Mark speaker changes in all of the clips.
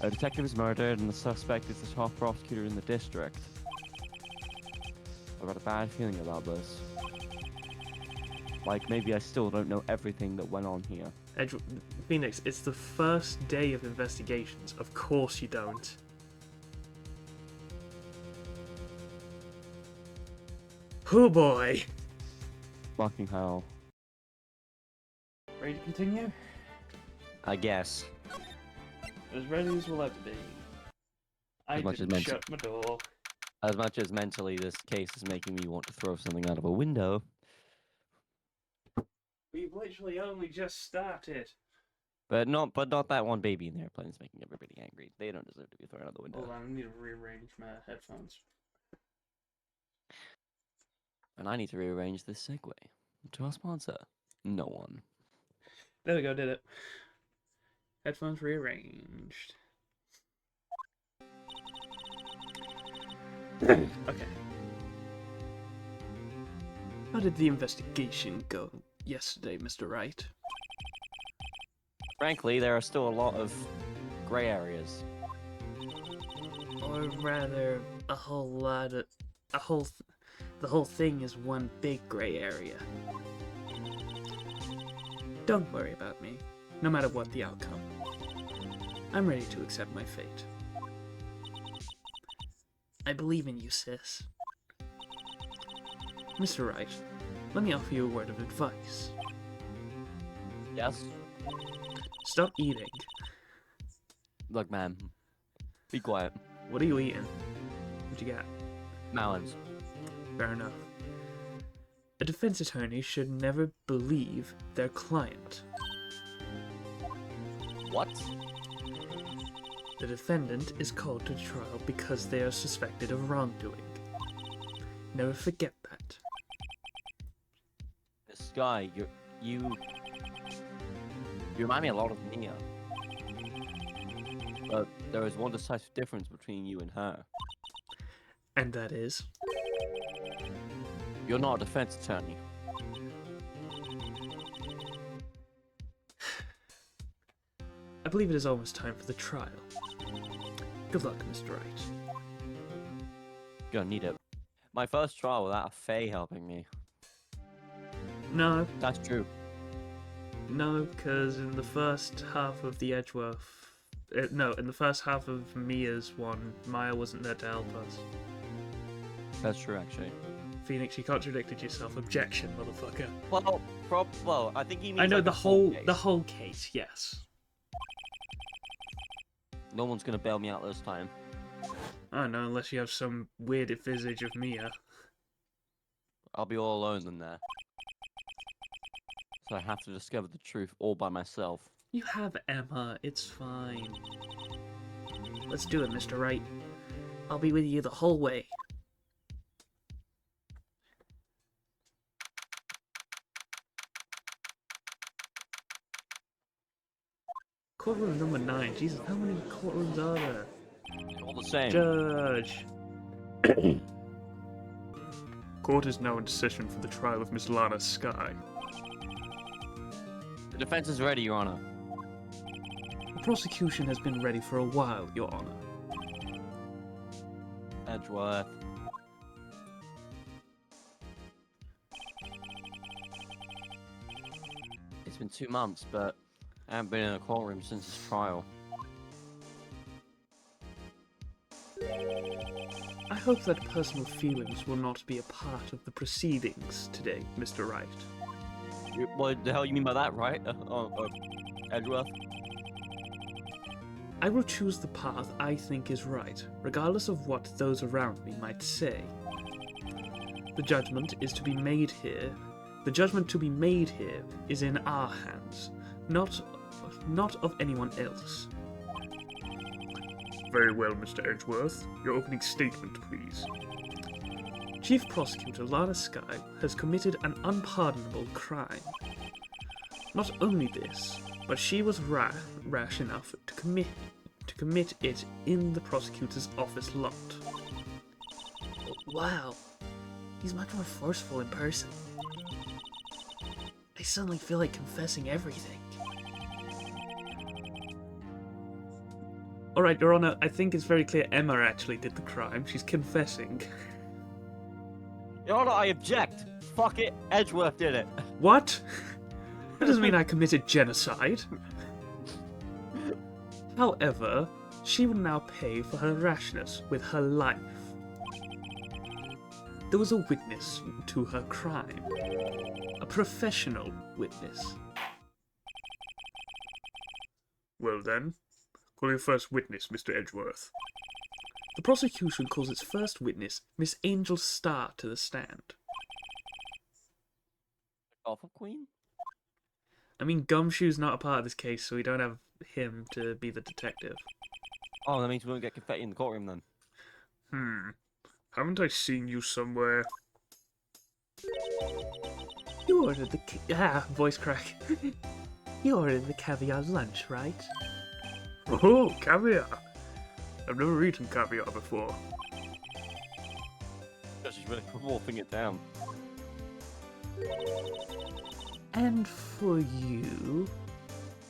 Speaker 1: A detective is murdered and the suspect is the top prosecutor in the district. I've got a bad feeling about this. Like, maybe I still don't know everything that went on here.
Speaker 2: Phoenix, it's the first day of investigations. Of course you don't. Oh boy!
Speaker 1: Fucking hell.
Speaker 2: Ready to continue?
Speaker 1: I guess.
Speaker 2: As ready as we'll ever be. I didn't shut my door.
Speaker 1: As much as mentally this case is making me want to throw something out of a window.
Speaker 2: We've literally only just started.
Speaker 1: But not that one baby in the airplane is making everybody angry. They don't deserve to be thrown out the window.
Speaker 2: Hold on, I need to rearrange my headphones.
Speaker 1: And I need to rearrange this segue to our sponsor. No one.
Speaker 2: There we go, did it. Headphones rearranged. Okay. How did the investigation go yesterday, Mr. Wright?
Speaker 1: Frankly, there are still a lot of gray areas.
Speaker 2: Or rather, a whole lot of... the whole thing is one big gray area. Don't worry about me, no matter what the outcome. I'm ready to accept my fate. I believe in you, sis. Mr. Wright, let me offer you a word of advice.
Speaker 1: Yes?
Speaker 2: Stop eating.
Speaker 1: Look, man. Be quiet.
Speaker 2: What are you eating? What you got?
Speaker 1: Melons.
Speaker 2: Fair enough. A defense attorney should never believe their client.
Speaker 1: What?
Speaker 2: The defendant is called to trial because they are suspected of wrongdoing. Never forget that.
Speaker 1: Skye, you remind me a lot of Mia. But there is one decisive difference between you and her.
Speaker 2: And that is?
Speaker 1: You're not a defense attorney.
Speaker 2: I believe it is almost time for the trial. Good luck, Mr. Wright.
Speaker 1: Gonna need it. My first trial without a Fae helping me.
Speaker 2: No.
Speaker 1: That's true.
Speaker 2: No, because in the first half of the Edgeworth... no, in the first half of Mia's one, Maya wasn't there to help us.
Speaker 1: That's true, actually.
Speaker 2: Phoenix, you contradicted yourself. Objection, motherfucker.
Speaker 1: Well, I think he means
Speaker 2: I know
Speaker 1: like
Speaker 2: the whole case, yes.
Speaker 1: No one's gonna bail me out this time.
Speaker 2: I don't know, unless you have some weird visage of Mia.
Speaker 1: I'll be all alone in there. So I have to discover the truth all by myself.
Speaker 2: You have Emma, it's fine. Let's do it, Mr. Wright. I'll be with you the whole way. Courtroom number 9. Jesus, how many courtrooms are there?
Speaker 1: All the same.
Speaker 2: Judge. Court is now in session for the trial of Miss Lana Skye.
Speaker 1: The defense is ready, Your Honor.
Speaker 2: The prosecution has been ready for a while, Your Honor.
Speaker 1: Edgeworth. It's been 2 months, but I haven't been in a courtroom since his trial.
Speaker 2: I hope that personal feelings will not be a part of the proceedings today, Mr. Wright.
Speaker 1: What the hell you mean by that, right? Edgeworth?
Speaker 2: I will choose the path I think is right, regardless of what those around me might say. The judgment is to be made here. The judgment to be made here is in our hands, not of anyone else. Very well, Mr. Edgeworth. Your opening statement, please. Chief Prosecutor Lana Skye has committed an unpardonable crime. Not only this, but she was rash enough to commit it in the prosecutor's office lot. Wow, he's much more forceful in person. I suddenly feel like confessing everything. Alright, Your Honor, I think it's very clear Emma actually did the crime. She's confessing.
Speaker 1: Your Honor, I object. Fuck it, Edgeworth did it.
Speaker 2: What? That doesn't mean I committed genocide. However, she will now pay for her rashness with her life. There was a witness to her crime. A professional witness. Well then, call your first witness, Mr. Edgeworth. The prosecution calls its first witness, Miss Angel Starr, to the stand.
Speaker 1: Awful Queen?
Speaker 2: I mean, Gumshoe's not a part of this case, so we don't have him to be the detective.
Speaker 1: Oh, that means we won't get confetti in the courtroom then.
Speaker 2: Haven't I seen you somewhere? You ordered the voice crack. You ordered the caviar lunch, right? Oh, caviar! I've never eaten caviar before.
Speaker 1: She's really wolfing it down.
Speaker 2: And for you,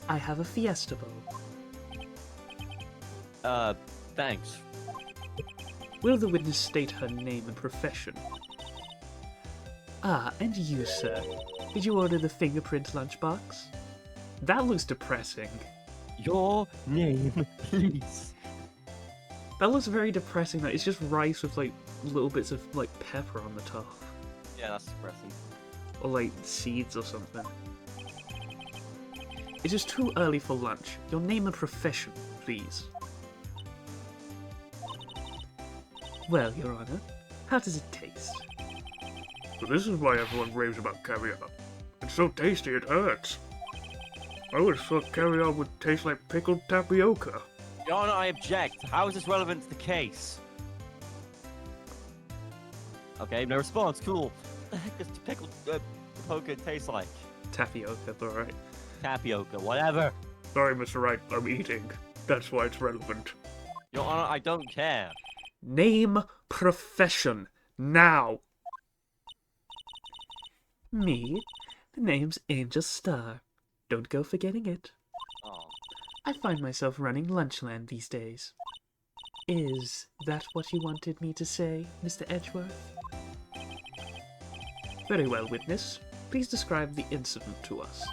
Speaker 2: I have a Fiesta Bowl.
Speaker 1: Thanks.
Speaker 2: Will the witness state her name and profession? Ah, and you, sir. Did you order the fingerprint lunchbox? That looks depressing.
Speaker 1: Your name, please.
Speaker 2: That looks very depressing. It's just rice with, like, little bits of, like, pepper on the top.
Speaker 1: Yeah, that's depressing.
Speaker 2: Or, like, seeds or something. It is too early for lunch. Your name and profession, please. Well, Your Honor, how does it taste? Well, this is why everyone raves about caviar. It's so tasty it hurts. I always thought caviar would taste like pickled tapioca.
Speaker 1: Your Honor, I object. How is this relevant to the case? Okay, no response. Cool. What the heck does pickled tapioca taste like?
Speaker 2: Tapioca, alright.
Speaker 1: Tapioca, whatever.
Speaker 2: Sorry, Mr. Wright, I'm eating. That's why it's relevant.
Speaker 1: Your Honor, I don't care.
Speaker 2: Name, profession, now! Me? The name's Angel Starr. Don't go forgetting it.
Speaker 1: Oh.
Speaker 2: I find myself running Lunchland these days. Is that what you wanted me to say, Mr. Edgeworth? Very well, witness. Please describe the incident to us.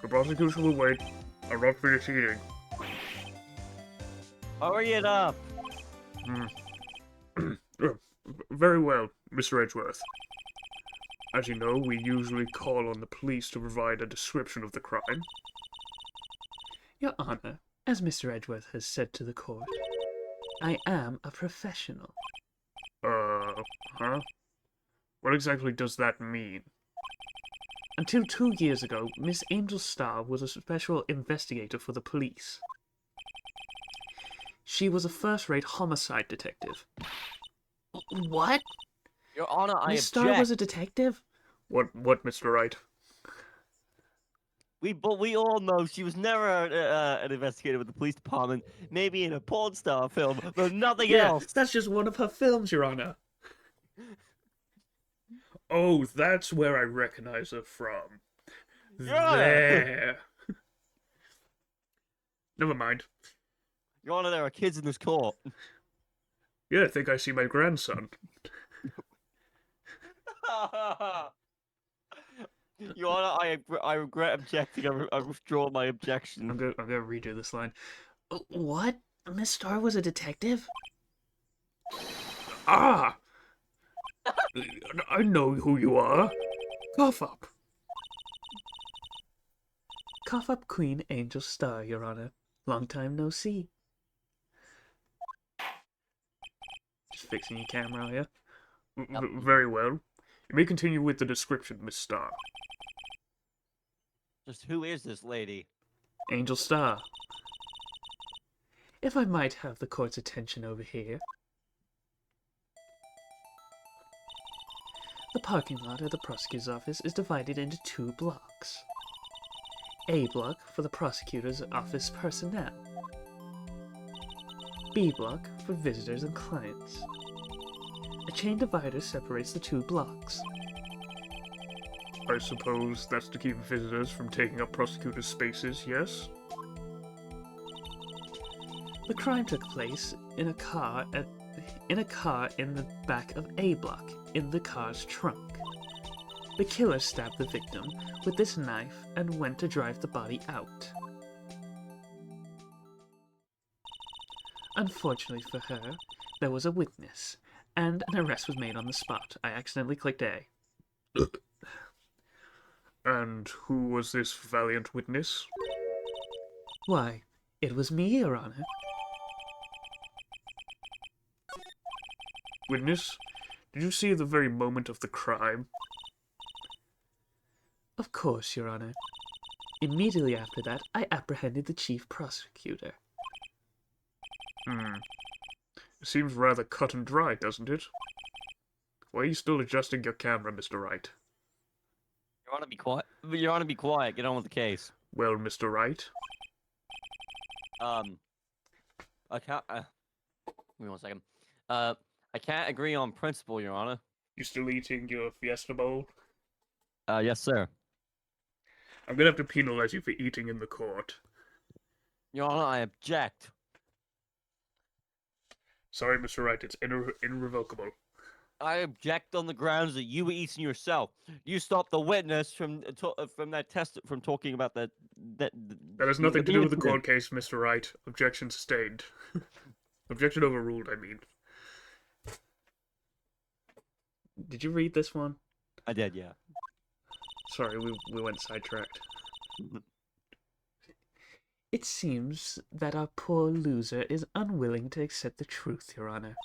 Speaker 2: The prosecution will wait. I'm not finished eating.
Speaker 1: Hurry it up.
Speaker 2: Very well, Mr. Edgeworth. As you know, we usually call on the police to provide a description of the crime. Your Honor, as Mr. Edgeworth has said to the court, I am a professional. Huh? What exactly does that mean? Until 2 years ago, Miss Angel Starr was a special investigator for the police. She was a first-rate homicide detective. What?
Speaker 1: Your Honor, I
Speaker 2: Miss
Speaker 1: object.
Speaker 2: Starr was a detective? What, Mr. Wright?
Speaker 1: But we all know she was never an investigator with the police department. Maybe in a porn star film, but nothing else.
Speaker 2: That's just one of her films, Your Honor. Oh, that's where I recognize her from.
Speaker 1: Yeah.
Speaker 2: There. Never mind.
Speaker 1: Your Honor, there are kids in this court.
Speaker 2: Yeah, I think I see my grandson.
Speaker 1: Your Honor, I regret objecting. I withdraw my objection.
Speaker 2: I'm gonna redo this line. What? Miss Starr was a detective? Ah! I know who you are. Cough up. Cough up, Queen Angel Starr, Your Honor. Long time no see. Just fixing your camera, yeah? Very well. You may continue with the description, Miss Starr.
Speaker 1: Just who is this lady?
Speaker 2: Angel Starr. If I might have the court's attention over here. The parking lot at the prosecutor's office is divided into 2 blocks. A block for the prosecutor's office personnel. B block for visitors and clients. A chain divider separates the 2 blocks. I suppose that's to keep visitors from taking up prosecutors' spaces, yes? The crime took place in a car in the back of A block, in the car's trunk. The killer stabbed the victim with this knife and went to drive the body out. Unfortunately for her, there was a witness, and an arrest was made on the spot. I accidentally clicked A.
Speaker 3: And who was this valiant witness?
Speaker 2: Why, it was me, Your Honor.
Speaker 3: Witness, did you see the very moment of the crime?
Speaker 2: Of course, Your Honor. Immediately after that, I apprehended the chief prosecutor.
Speaker 3: It seems rather cut and dry, doesn't it? Why are you still adjusting your camera, Mr. Wright?
Speaker 1: You want to be quiet? You want to be quiet. Get on with the case.
Speaker 3: Well, Mr. Wright?
Speaker 1: I can't. Give me 1 second. I can't agree on principle, Your Honor.
Speaker 3: You still eating your Fiesta Bowl?
Speaker 1: Yes, sir.
Speaker 3: I'm gonna have to penalize you for eating in the court.
Speaker 1: Your Honor, I object.
Speaker 3: Sorry, Mr. Wright, it's irrevocable.
Speaker 1: I object on the grounds that you were eating yourself. You stopped the witness from talking about that.
Speaker 3: That has nothing to do with the
Speaker 1: incident.
Speaker 3: court case, Mr. Wright. Objection sustained. Objection overruled, I mean.
Speaker 2: Did you read this one?
Speaker 1: I did, yeah.
Speaker 2: Sorry, we went sidetracked. It seems that our poor loser is unwilling to accept the truth, Your Honor.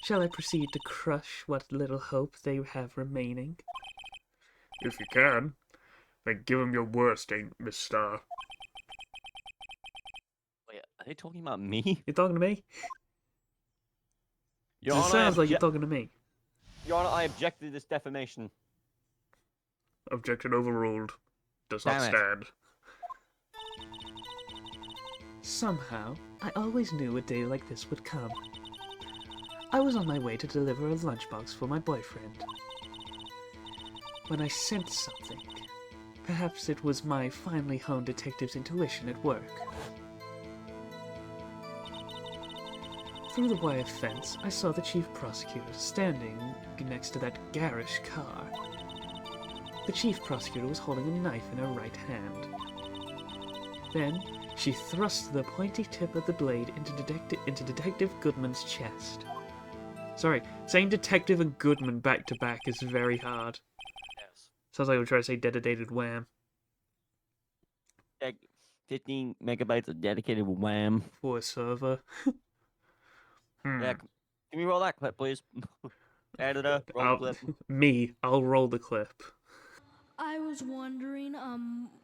Speaker 2: Shall I proceed to crush what little hope they have remaining?
Speaker 3: If you can, then give him your worst, ain't Miss Starr.
Speaker 1: Wait, are they talking about me?
Speaker 2: You're talking to me?
Speaker 1: Your
Speaker 2: It
Speaker 1: Honor,
Speaker 2: sounds like you're talking to me.
Speaker 1: Your Honor, I object to this defamation.
Speaker 3: Objection overruled. Does not
Speaker 1: Damn it.
Speaker 3: stand.
Speaker 2: Somehow, I always knew a day like this would come. I was on my way to deliver a lunchbox for my boyfriend, when I sensed something. Perhaps it was my finely honed detective's intuition at work. Through the wire fence, I saw the chief prosecutor standing next to that garish car. The chief prosecutor was holding a knife in her right hand. Then, she thrust the pointy tip of the blade into Detective Goodman's chest. Sorry, saying Detective and Goodman back to back is very hard.
Speaker 1: Yes.
Speaker 2: Sounds like we're trying to say dedicated wham.
Speaker 1: 15 megabytes of dedicated wham.
Speaker 2: For a server.
Speaker 1: Yeah, can we roll that clip, please? Editor, roll clip.
Speaker 2: I'll roll the clip.
Speaker 4: I was wondering,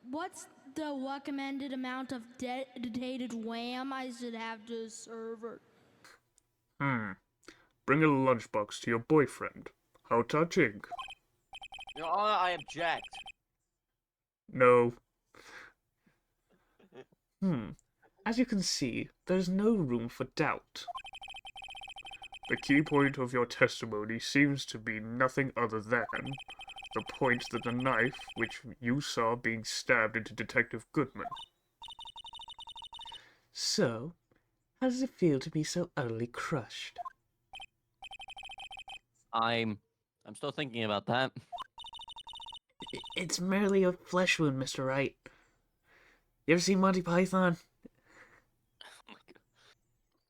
Speaker 4: what's the recommended amount of dedicated wham I should have to a server?
Speaker 3: Bring a lunchbox to your boyfriend. How touching.
Speaker 1: Your Honor, I object.
Speaker 3: No.
Speaker 2: As you can see, there's no room for doubt.
Speaker 3: The key point of your testimony seems to be nothing other than the point that the knife which you saw being stabbed into Detective Goodman.
Speaker 2: So, how does it feel to be so utterly crushed?
Speaker 1: I'm still thinking about that.
Speaker 2: It's merely a flesh wound, Mr. Wright. You ever seen Monty Python?
Speaker 1: Oh my God.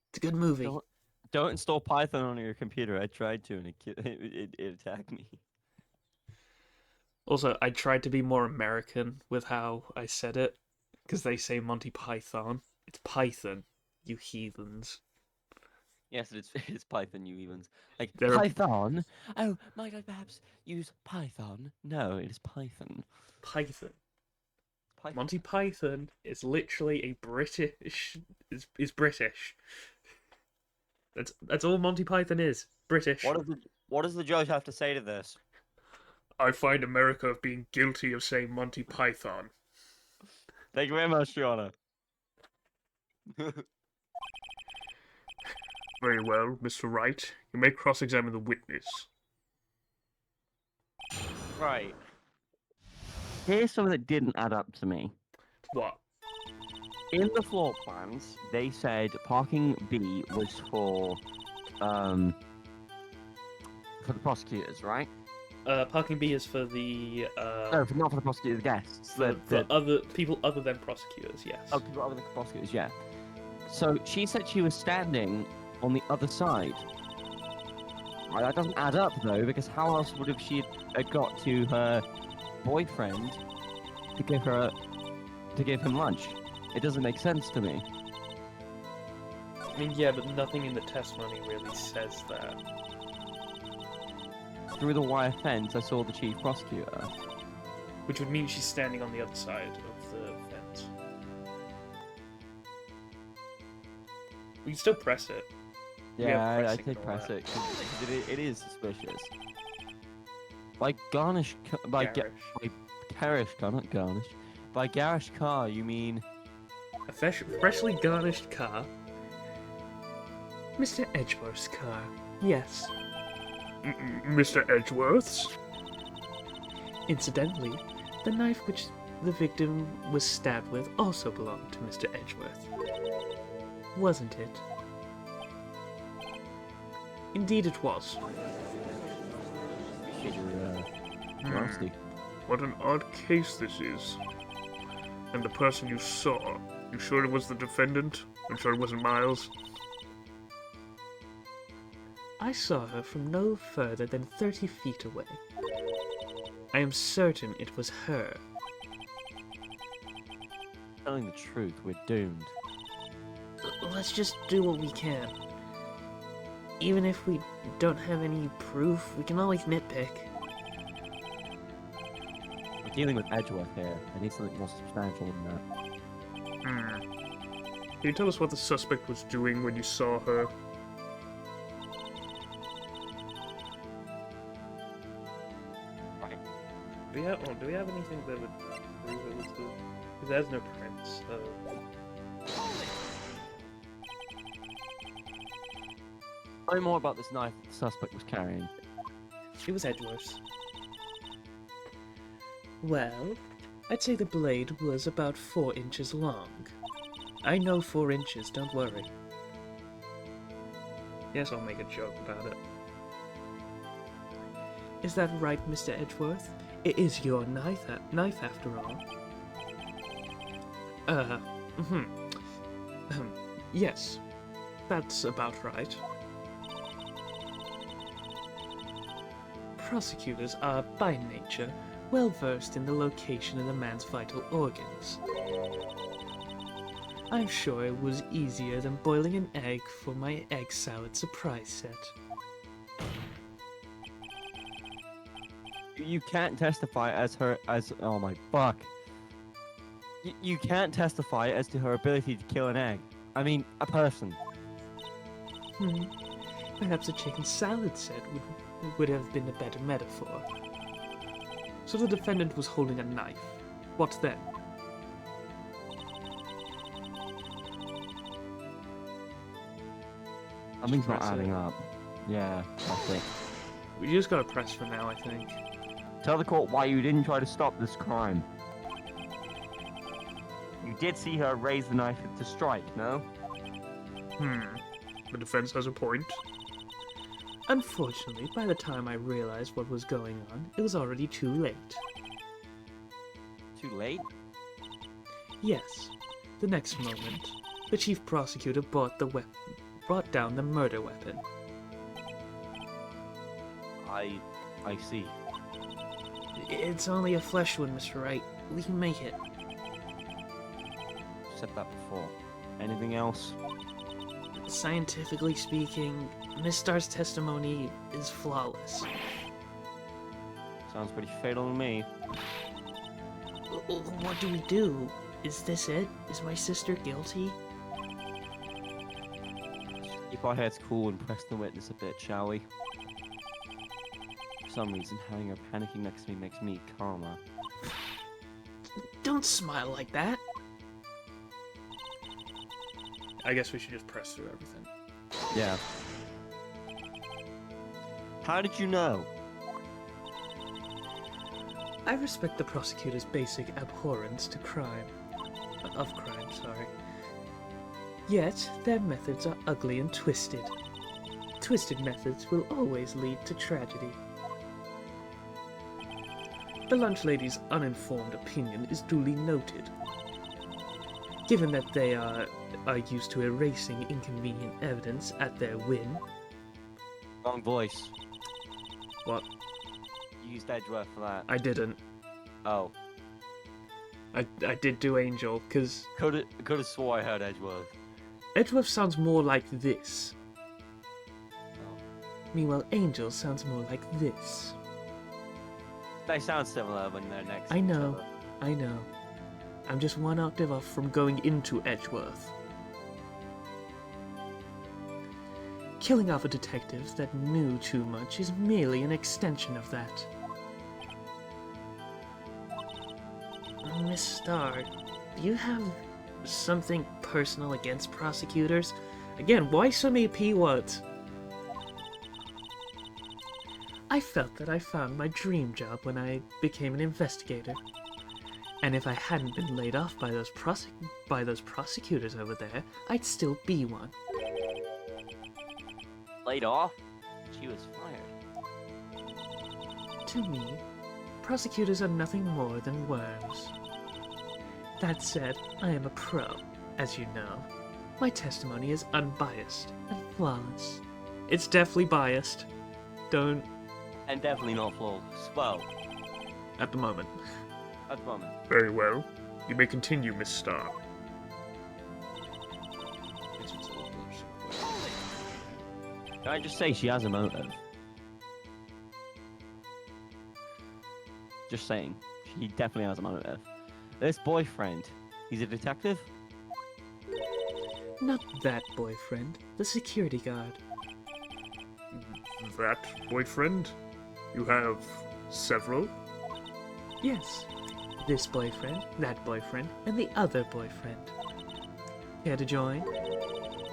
Speaker 2: It's a good movie.
Speaker 1: Don't install Python on your computer. I tried to, and it attacked me.
Speaker 2: Also, I tried to be more American with how I said it, because they say Monty Python. It's Python, you heathens.
Speaker 1: Yes, it's Python, you evens. Like,
Speaker 2: There are-
Speaker 1: Python? Oh, might I perhaps use Python? No, it is Python.
Speaker 2: Python.
Speaker 1: Python.
Speaker 2: Monty Python is literally a British... is British. That's all Monty Python is. British.
Speaker 1: What does the judge have to say to this?
Speaker 3: I find America being guilty of saying Monty Python.
Speaker 1: Thank you very much, Your Honor.
Speaker 3: Very well, Mr. Wright. You may cross-examine the witness.
Speaker 1: Right. Here's something that didn't add up to me.
Speaker 3: What?
Speaker 1: In the floor plans, they said parking B was for the prosecutors, right?
Speaker 2: Parking B is for the
Speaker 1: No, not for the prosecutors, the guests.
Speaker 2: for other people other than prosecutors. Yes.
Speaker 1: Oh, people other than prosecutors, yeah. So she said she was standing on the other side. Right, that doesn't add up though, because how else would have she got to her boyfriend to give him lunch? It doesn't make sense to me.
Speaker 2: I mean, yeah, but nothing in the testimony really says that.
Speaker 1: Through the wire fence, I saw the chief prosecutor.
Speaker 2: Which would mean she's standing on the other side of the fence. We can still press it. We have
Speaker 1: Yeah, I
Speaker 2: pressing
Speaker 1: did
Speaker 2: and all
Speaker 1: press
Speaker 2: that.
Speaker 1: it. 'Cause it is suspicious. By garnish,
Speaker 2: Garish.
Speaker 1: by garish car, not garnish. By garish car, you mean
Speaker 2: A freshly garnished car. Mr. Edgeworth's car. Yes.
Speaker 3: Mr. Edgeworth's?
Speaker 2: Incidentally, the knife which the victim was stabbed with also belonged to Mr. Edgeworth. Wasn't it? Indeed it was.
Speaker 1: nasty.
Speaker 3: What an odd case this is. And the person you saw, you sure it was the defendant? You sure it wasn't Miles?
Speaker 2: I saw her from no further than 30 feet away. I am certain it was her.
Speaker 1: Telling the truth, we're doomed.
Speaker 2: Let's just do what we can. Even if we don't have any proof, we can always nitpick.
Speaker 1: We're dealing with Edgeworth here. I need something more substantial than that.
Speaker 3: Can you tell us what the suspect was doing when you saw her?
Speaker 2: Do we have anything that would prove it was the... Because there's no prints, so...
Speaker 1: Tell me more about this knife the suspect was carrying.
Speaker 2: It was Edgeworth's. Well, I'd say the blade was about 4 inches long. I know 4 inches, don't worry. Yes, I'll make a joke about it. Is that right, Mr. Edgeworth? It is your knife after all. Yes, that's about right. Prosecutors are, by nature, well versed in the location of the man's vital organs. I'm sure it was easier than boiling an egg for my egg salad surprise set.
Speaker 1: You can't testify as oh my fuck. You can't testify as to her ability to kill an egg. I mean, a person.
Speaker 2: Perhaps a chicken salad set would have been a better metaphor. So the defendant was holding a knife. What then?
Speaker 1: Something's not
Speaker 2: Press it.
Speaker 1: adding up. Yeah, that's it.
Speaker 2: We just gotta press for now, I think.
Speaker 1: Tell the court why you didn't try to stop this crime. You did see her raise the knife to strike, no?
Speaker 3: The defense has a point.
Speaker 2: Unfortunately, by the time I realized what was going on, it was already too late.
Speaker 1: Too late?
Speaker 2: Yes. The next moment, the chief prosecutor brought down the murder weapon.
Speaker 1: I see.
Speaker 2: It's only a flesh one, Mr. Wright. We can make it.
Speaker 1: Said that before. Anything else?
Speaker 2: Scientifically speaking, Miss Starr's testimony is flawless.
Speaker 1: Sounds pretty fatal to me.
Speaker 2: What do we do? Is this it? Is my sister guilty?
Speaker 1: Keep our heads cool and press the witness a bit, shall we? For some reason, having her panicking next to me makes me calmer.
Speaker 2: Don't smile like that. I guess we should just press through everything.
Speaker 1: Yeah. How did you know?
Speaker 2: I respect the prosecutor's basic abhorrence to crime. of crime, sorry. Yet, their methods are ugly and twisted. Twisted methods will always lead to tragedy. The lunch lady's uninformed opinion is duly noted. Given that they are used to erasing inconvenient evidence at their whim.
Speaker 1: Wrong voice.
Speaker 2: What?
Speaker 1: You used Edgeworth for that.
Speaker 2: I didn't.
Speaker 1: Oh.
Speaker 2: I did do Angel, because
Speaker 1: Could have swore I heard Edgeworth.
Speaker 2: Edgeworth sounds more like this.
Speaker 1: Oh.
Speaker 2: Meanwhile, Angel sounds more like this.
Speaker 1: They sound similar when they're next
Speaker 2: I
Speaker 1: to each
Speaker 2: know.
Speaker 1: other.
Speaker 2: I know. I'm just one octave off from going into Edgeworth. Killing off a detective that knew too much is merely an extension of that. Miss Starr, do you have something personal against prosecutors? Again, why so many P words? I felt that I found my dream job when I became an investigator. And if I hadn't been laid off by those prosecutors over there, I'd still be one.
Speaker 1: Laid off? She was fired.
Speaker 2: To me, prosecutors are nothing more than worms. That said, I am a pro, as you know. My testimony is unbiased and flawless. It's definitely biased. Don't...
Speaker 1: And definitely not flawless. Well,
Speaker 2: at the moment.
Speaker 1: at the moment.
Speaker 3: Very well. You may continue, Miss Starr.
Speaker 1: Can I just say she has a motive? Just saying. She definitely has a motive. This boyfriend, he's a detective?
Speaker 2: Not that boyfriend, the security guard.
Speaker 3: That boyfriend? You have several?
Speaker 2: Yes, this boyfriend, that boyfriend, and the other boyfriend. Care to join?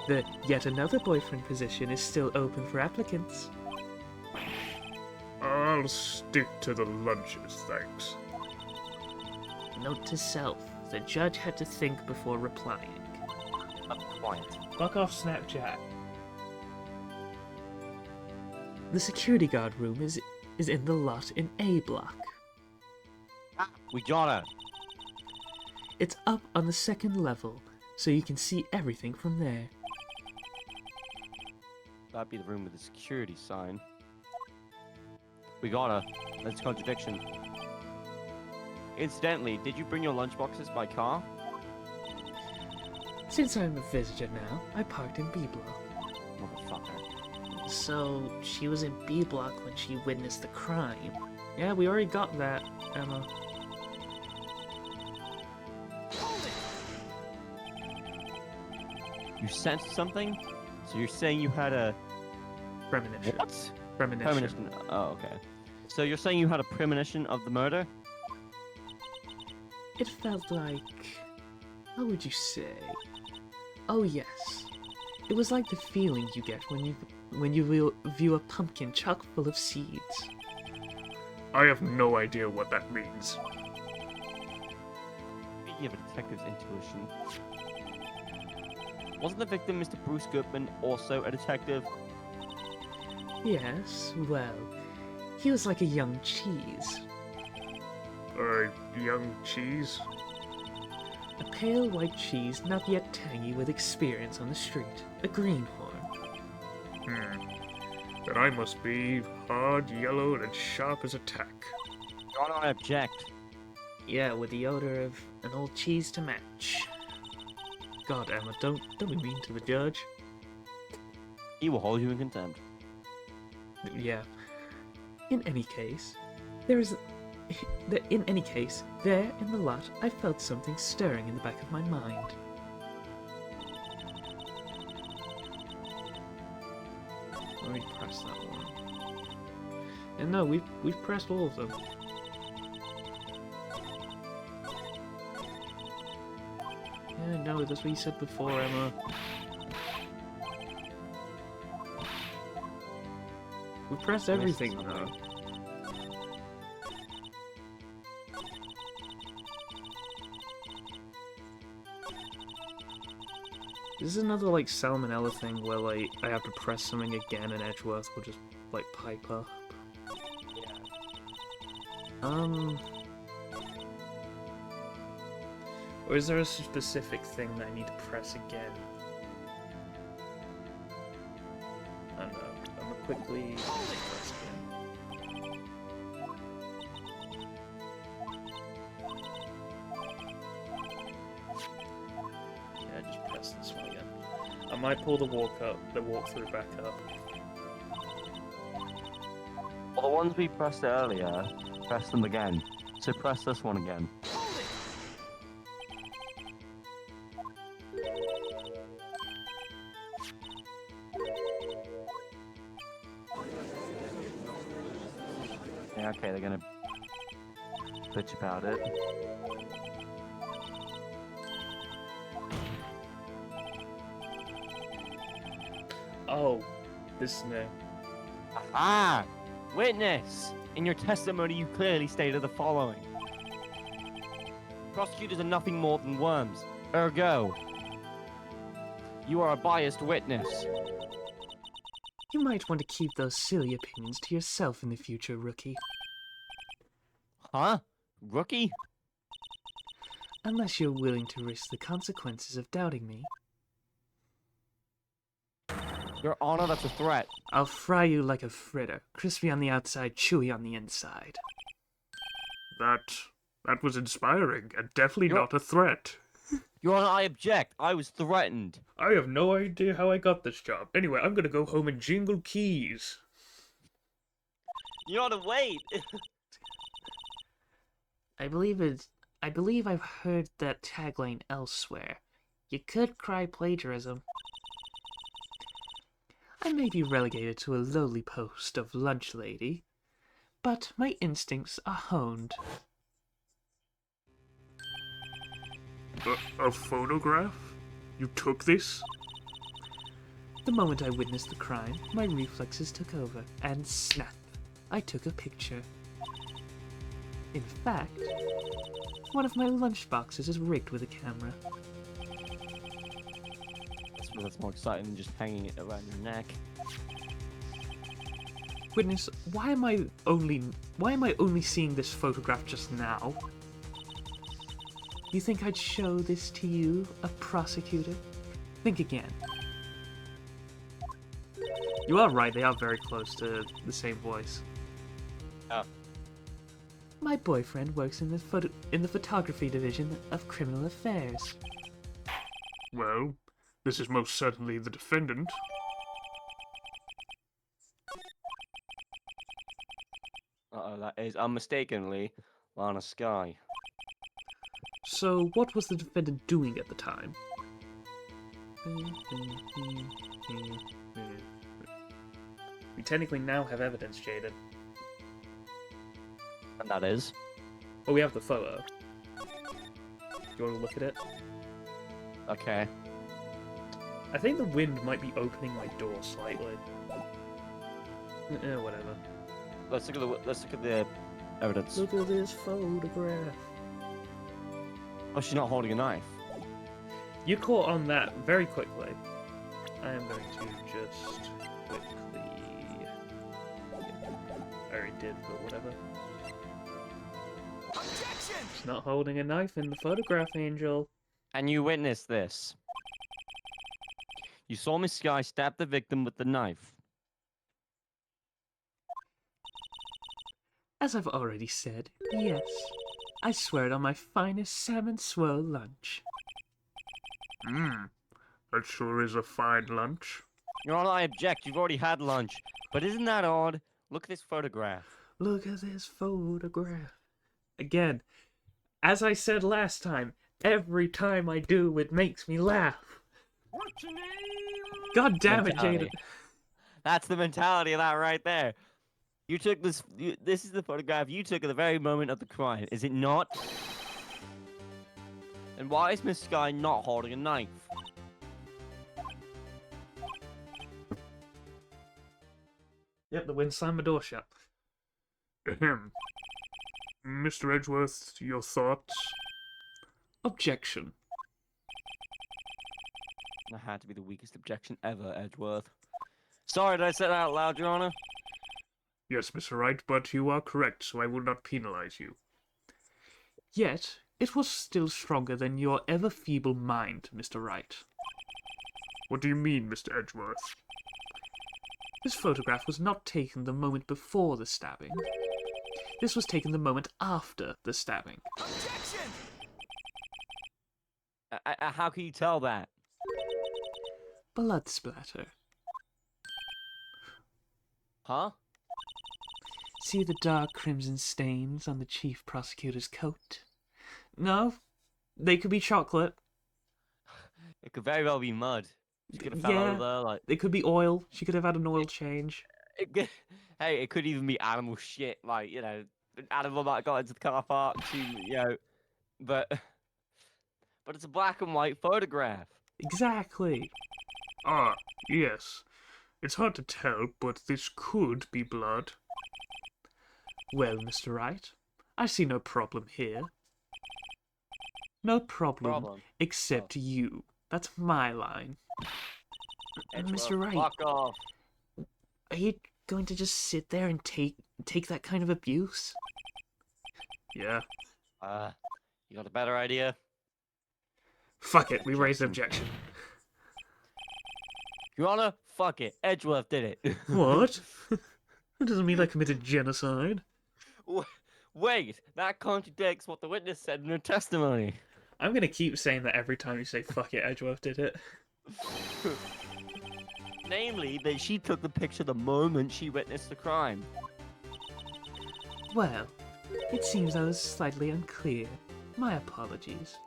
Speaker 2: The yet another boyfriend position is still open for applicants.
Speaker 3: I'll stick to the lunches, thanks.
Speaker 2: Note to self, the judge had to think before replying.
Speaker 1: I'm quiet.
Speaker 2: Fuck off Snapchat. The security guard room is in the lot in A block.
Speaker 1: Ah, we got her.
Speaker 2: It's up on the second level, so you can see everything from there.
Speaker 1: That'd be the room with the security sign. We got her. That's a contradiction. Incidentally, did you bring your lunchboxes by car?
Speaker 2: Since I'm a visitor now, I parked in B block.
Speaker 1: Motherfucker.
Speaker 2: So, she was in B block when she witnessed the crime. Yeah, we already got that, Emma.
Speaker 1: You sensed something? So you're saying you had a...
Speaker 2: Premonition.
Speaker 1: What?
Speaker 2: Premonition.
Speaker 1: Premonition. Oh, okay. So you're saying you had a premonition of the murder?
Speaker 2: It felt like... How would you say? Oh yes. It was like the feeling you get when you view a pumpkin chock full of seeds.
Speaker 3: I have no idea what that means.
Speaker 1: Speaking of a detective's intuition, wasn't the victim Mr. Bruce Goodman also a detective?
Speaker 2: Yes, well, he was like a young cheese.
Speaker 3: Young cheese?
Speaker 2: A pale white cheese not yet tangy with experience on the street. A greenhorn.
Speaker 3: Then I must be hard, yellow, and sharp as a tack.
Speaker 1: Your Honor, I object.
Speaker 2: Yeah, with the odor of an old cheese to match. God, Emma, don't be mean to the judge.
Speaker 1: He will hold you in contempt.
Speaker 2: Yeah. In any case, there in the lot, I felt something stirring in the back of my mind. Let me press that one. And no, we've pressed all of them. Yeah, no, that's what you said before, Emma. We pressed everything, though. This is another, like, salmonella thing where, like, I have to press something again and Edgeworth will just, like, pipe up. Or is there a specific thing that I need to press again? I don't know. I'm gonna quickly press again. Yeah, just press this one again. I might pull the walkthrough back up.
Speaker 1: Well, the ones we pressed earlier, press them again. So press this one again. Yeah, okay, they're gonna bitch about it.
Speaker 2: Oh, this is new.
Speaker 1: Ah! Witness! In your testimony, you clearly stated the following. Prosecutors are nothing more than worms. Ergo, you are a biased witness.
Speaker 2: You might want to keep those silly opinions to yourself in the future, rookie.
Speaker 1: Huh? Rookie?
Speaker 2: Unless you're willing to risk the consequences of doubting me.
Speaker 1: Your Honor, that's a threat.
Speaker 2: I'll fry you like a fritter, crispy on the outside, chewy on the inside.
Speaker 3: That was inspiring, and definitely
Speaker 1: You're-
Speaker 3: not a threat.
Speaker 1: Your Honor, I object. I was threatened.
Speaker 3: I have no idea how I got this job. Anyway, I'm gonna go home and jingle keys.
Speaker 1: Your Honor, wait!
Speaker 2: I believe I've heard that tagline elsewhere. You could cry plagiarism. I may be relegated to a lowly post of lunch lady, but my instincts are honed.
Speaker 3: A photograph? You took this?
Speaker 2: The moment I witnessed the crime, my reflexes took over, and snap, I took a picture. In fact, one of my lunch boxes is rigged with a camera.
Speaker 1: I suppose that's more exciting than just hanging it around your neck.
Speaker 2: Witness, why am I only seeing this photograph just now? You think I'd show this to you, a prosecutor? Think again. You are right, they are very close to the same voice.
Speaker 1: Oh.
Speaker 2: My boyfriend works in the photography division of criminal affairs.
Speaker 3: Well, this is most certainly the defendant.
Speaker 1: Uh-oh, that is unmistakably Lana Skye.
Speaker 2: So, what was the defendant doing at the time? We technically now have evidence, Jayden.
Speaker 1: And that is?
Speaker 2: Oh, we have the photo. You want to look at it?
Speaker 1: Okay.
Speaker 2: I think the wind might be opening my door slightly. Whatever.
Speaker 1: Let's look at the evidence.
Speaker 2: Look at this photograph.
Speaker 1: Oh, she's not holding a knife.
Speaker 2: You caught on that very quickly. I am going to just quickly... I already did, but whatever.
Speaker 5: Objection!
Speaker 2: She's not holding a knife in the photograph, Angel.
Speaker 1: And you witnessed this. You saw Miss Skye stab the victim with the knife.
Speaker 2: As I've already said, yes. I swear it on my finest salmon swirl lunch.
Speaker 3: That sure is a fine lunch.
Speaker 1: Your Honor, I object. You've already had lunch. But isn't that odd? Look at this photograph.
Speaker 2: Look at this photograph. Again, as I said last time, every time I do, it makes me laugh.
Speaker 1: What's your name?
Speaker 2: God damn it,
Speaker 1: Mentality.
Speaker 2: Jayden.
Speaker 1: That's the mentality of that right there. You took this. This is the photograph you took at the very moment of the crime, is it not? And why is Miss Skye not holding a knife?
Speaker 2: Yep, the wind slammed my door shut.
Speaker 3: Ahem. Mr. Edgeworth, your thoughts?
Speaker 2: Objection.
Speaker 1: That had to be the weakest objection ever, Edgeworth. Sorry, did I say that out loud, Your Honor?
Speaker 3: Yes, Mr. Wright, but you are correct, so I will not penalize you.
Speaker 2: Yet, it was still stronger than your ever-feeble mind, Mr. Wright.
Speaker 3: What do you mean, Mr. Edgeworth?
Speaker 2: This photograph was not taken the moment before the stabbing. This was taken the moment after the stabbing.
Speaker 5: Objection!
Speaker 1: How can you tell that?
Speaker 2: Blood splatter.
Speaker 1: Huh?
Speaker 2: See the dark crimson stains on the chief prosecutor's coat? No, they could be chocolate.
Speaker 1: It could very well be mud. She could have fell
Speaker 2: Yeah.
Speaker 1: over, like...
Speaker 2: They could be oil. She could have had an oil change.
Speaker 1: Hey, it could even be animal shit, like, you know, an animal might have got into the car park, but it's a black and white photograph.
Speaker 2: Exactly.
Speaker 3: Ah, yes. It's hard to tell, but this could be blood.
Speaker 2: Well, Mr. Wright, I see no problem here. No problem,
Speaker 1: Problem.
Speaker 2: except you. That's my line. Mr. Wright,
Speaker 1: Fuck off.
Speaker 2: are you going to just sit there and take that kind of abuse?
Speaker 3: Yeah.
Speaker 1: You got a better idea?
Speaker 2: Fuck it, we raised an objection.
Speaker 1: Your Honor, fuck it. Edgeworth did it.
Speaker 2: What? That doesn't mean I committed genocide.
Speaker 1: Wait, that contradicts what the witness said in her testimony.
Speaker 2: I'm gonna keep saying that every time you say fuck it, Edgeworth did it.
Speaker 1: Namely, that she took the picture the moment she witnessed the crime.
Speaker 2: Well, it seems I was slightly unclear. My apologies.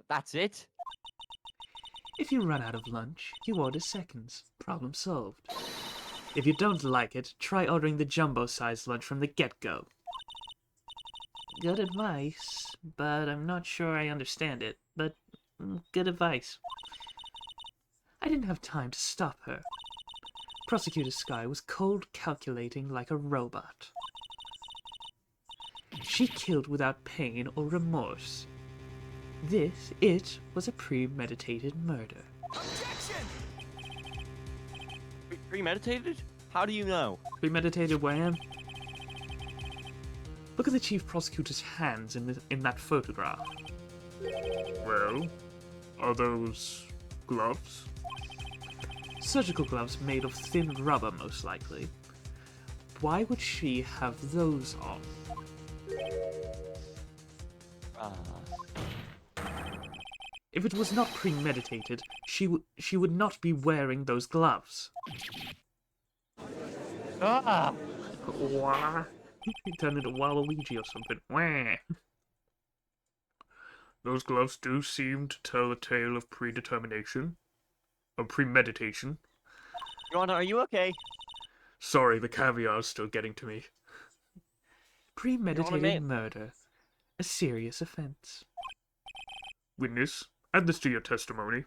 Speaker 1: That's it?
Speaker 2: If you run out of lunch, you order seconds. Problem solved. If you don't like it, try ordering the jumbo-sized lunch from the get-go. Good advice, but I'm not sure I understand it. But good advice. I didn't have time to stop her. Prosecutor Skye was cold calculating like a robot. She killed without pain or remorse. It was a premeditated murder.
Speaker 5: Objection!
Speaker 1: Premeditated? How do you know?
Speaker 2: Premeditated wham? Look at the chief prosecutor's hands in that photograph.
Speaker 3: Well, are those gloves?
Speaker 2: Surgical gloves made of thin rubber, most likely. Why would she have those on? If it was not premeditated, she would not be wearing those gloves.
Speaker 1: Ah!
Speaker 2: Wah. He turned into Waluigi or something. Wah.
Speaker 3: Those gloves do seem to tell a tale of predetermination. Of premeditation.
Speaker 1: Your Honor, are you okay?
Speaker 3: Sorry, the caviar's still getting to me.
Speaker 2: Premeditated murder. A serious offense.
Speaker 3: Witness, add this to your testimony.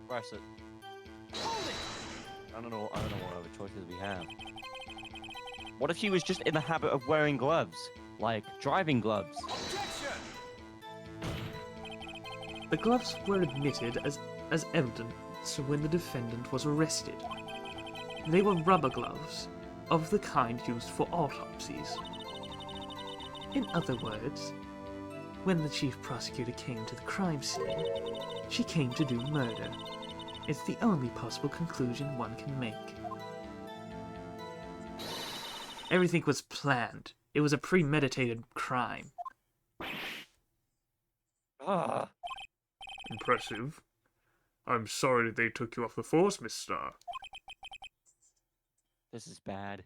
Speaker 1: Press it. I don't know what other choices we have. What if she was just in the habit of wearing gloves? Like, driving gloves?
Speaker 5: Objection!
Speaker 2: The gloves were admitted as evidence when the defendant was arrested. They were rubber gloves, of the kind used for autopsies. In other words, when the chief prosecutor came to the crime scene, she came to do murder. It's the only possible conclusion one can make. Everything was planned. It was a premeditated crime.
Speaker 1: Ah!
Speaker 3: Impressive. I'm sorry they took you off the force, Miss Starr.
Speaker 1: This is bad.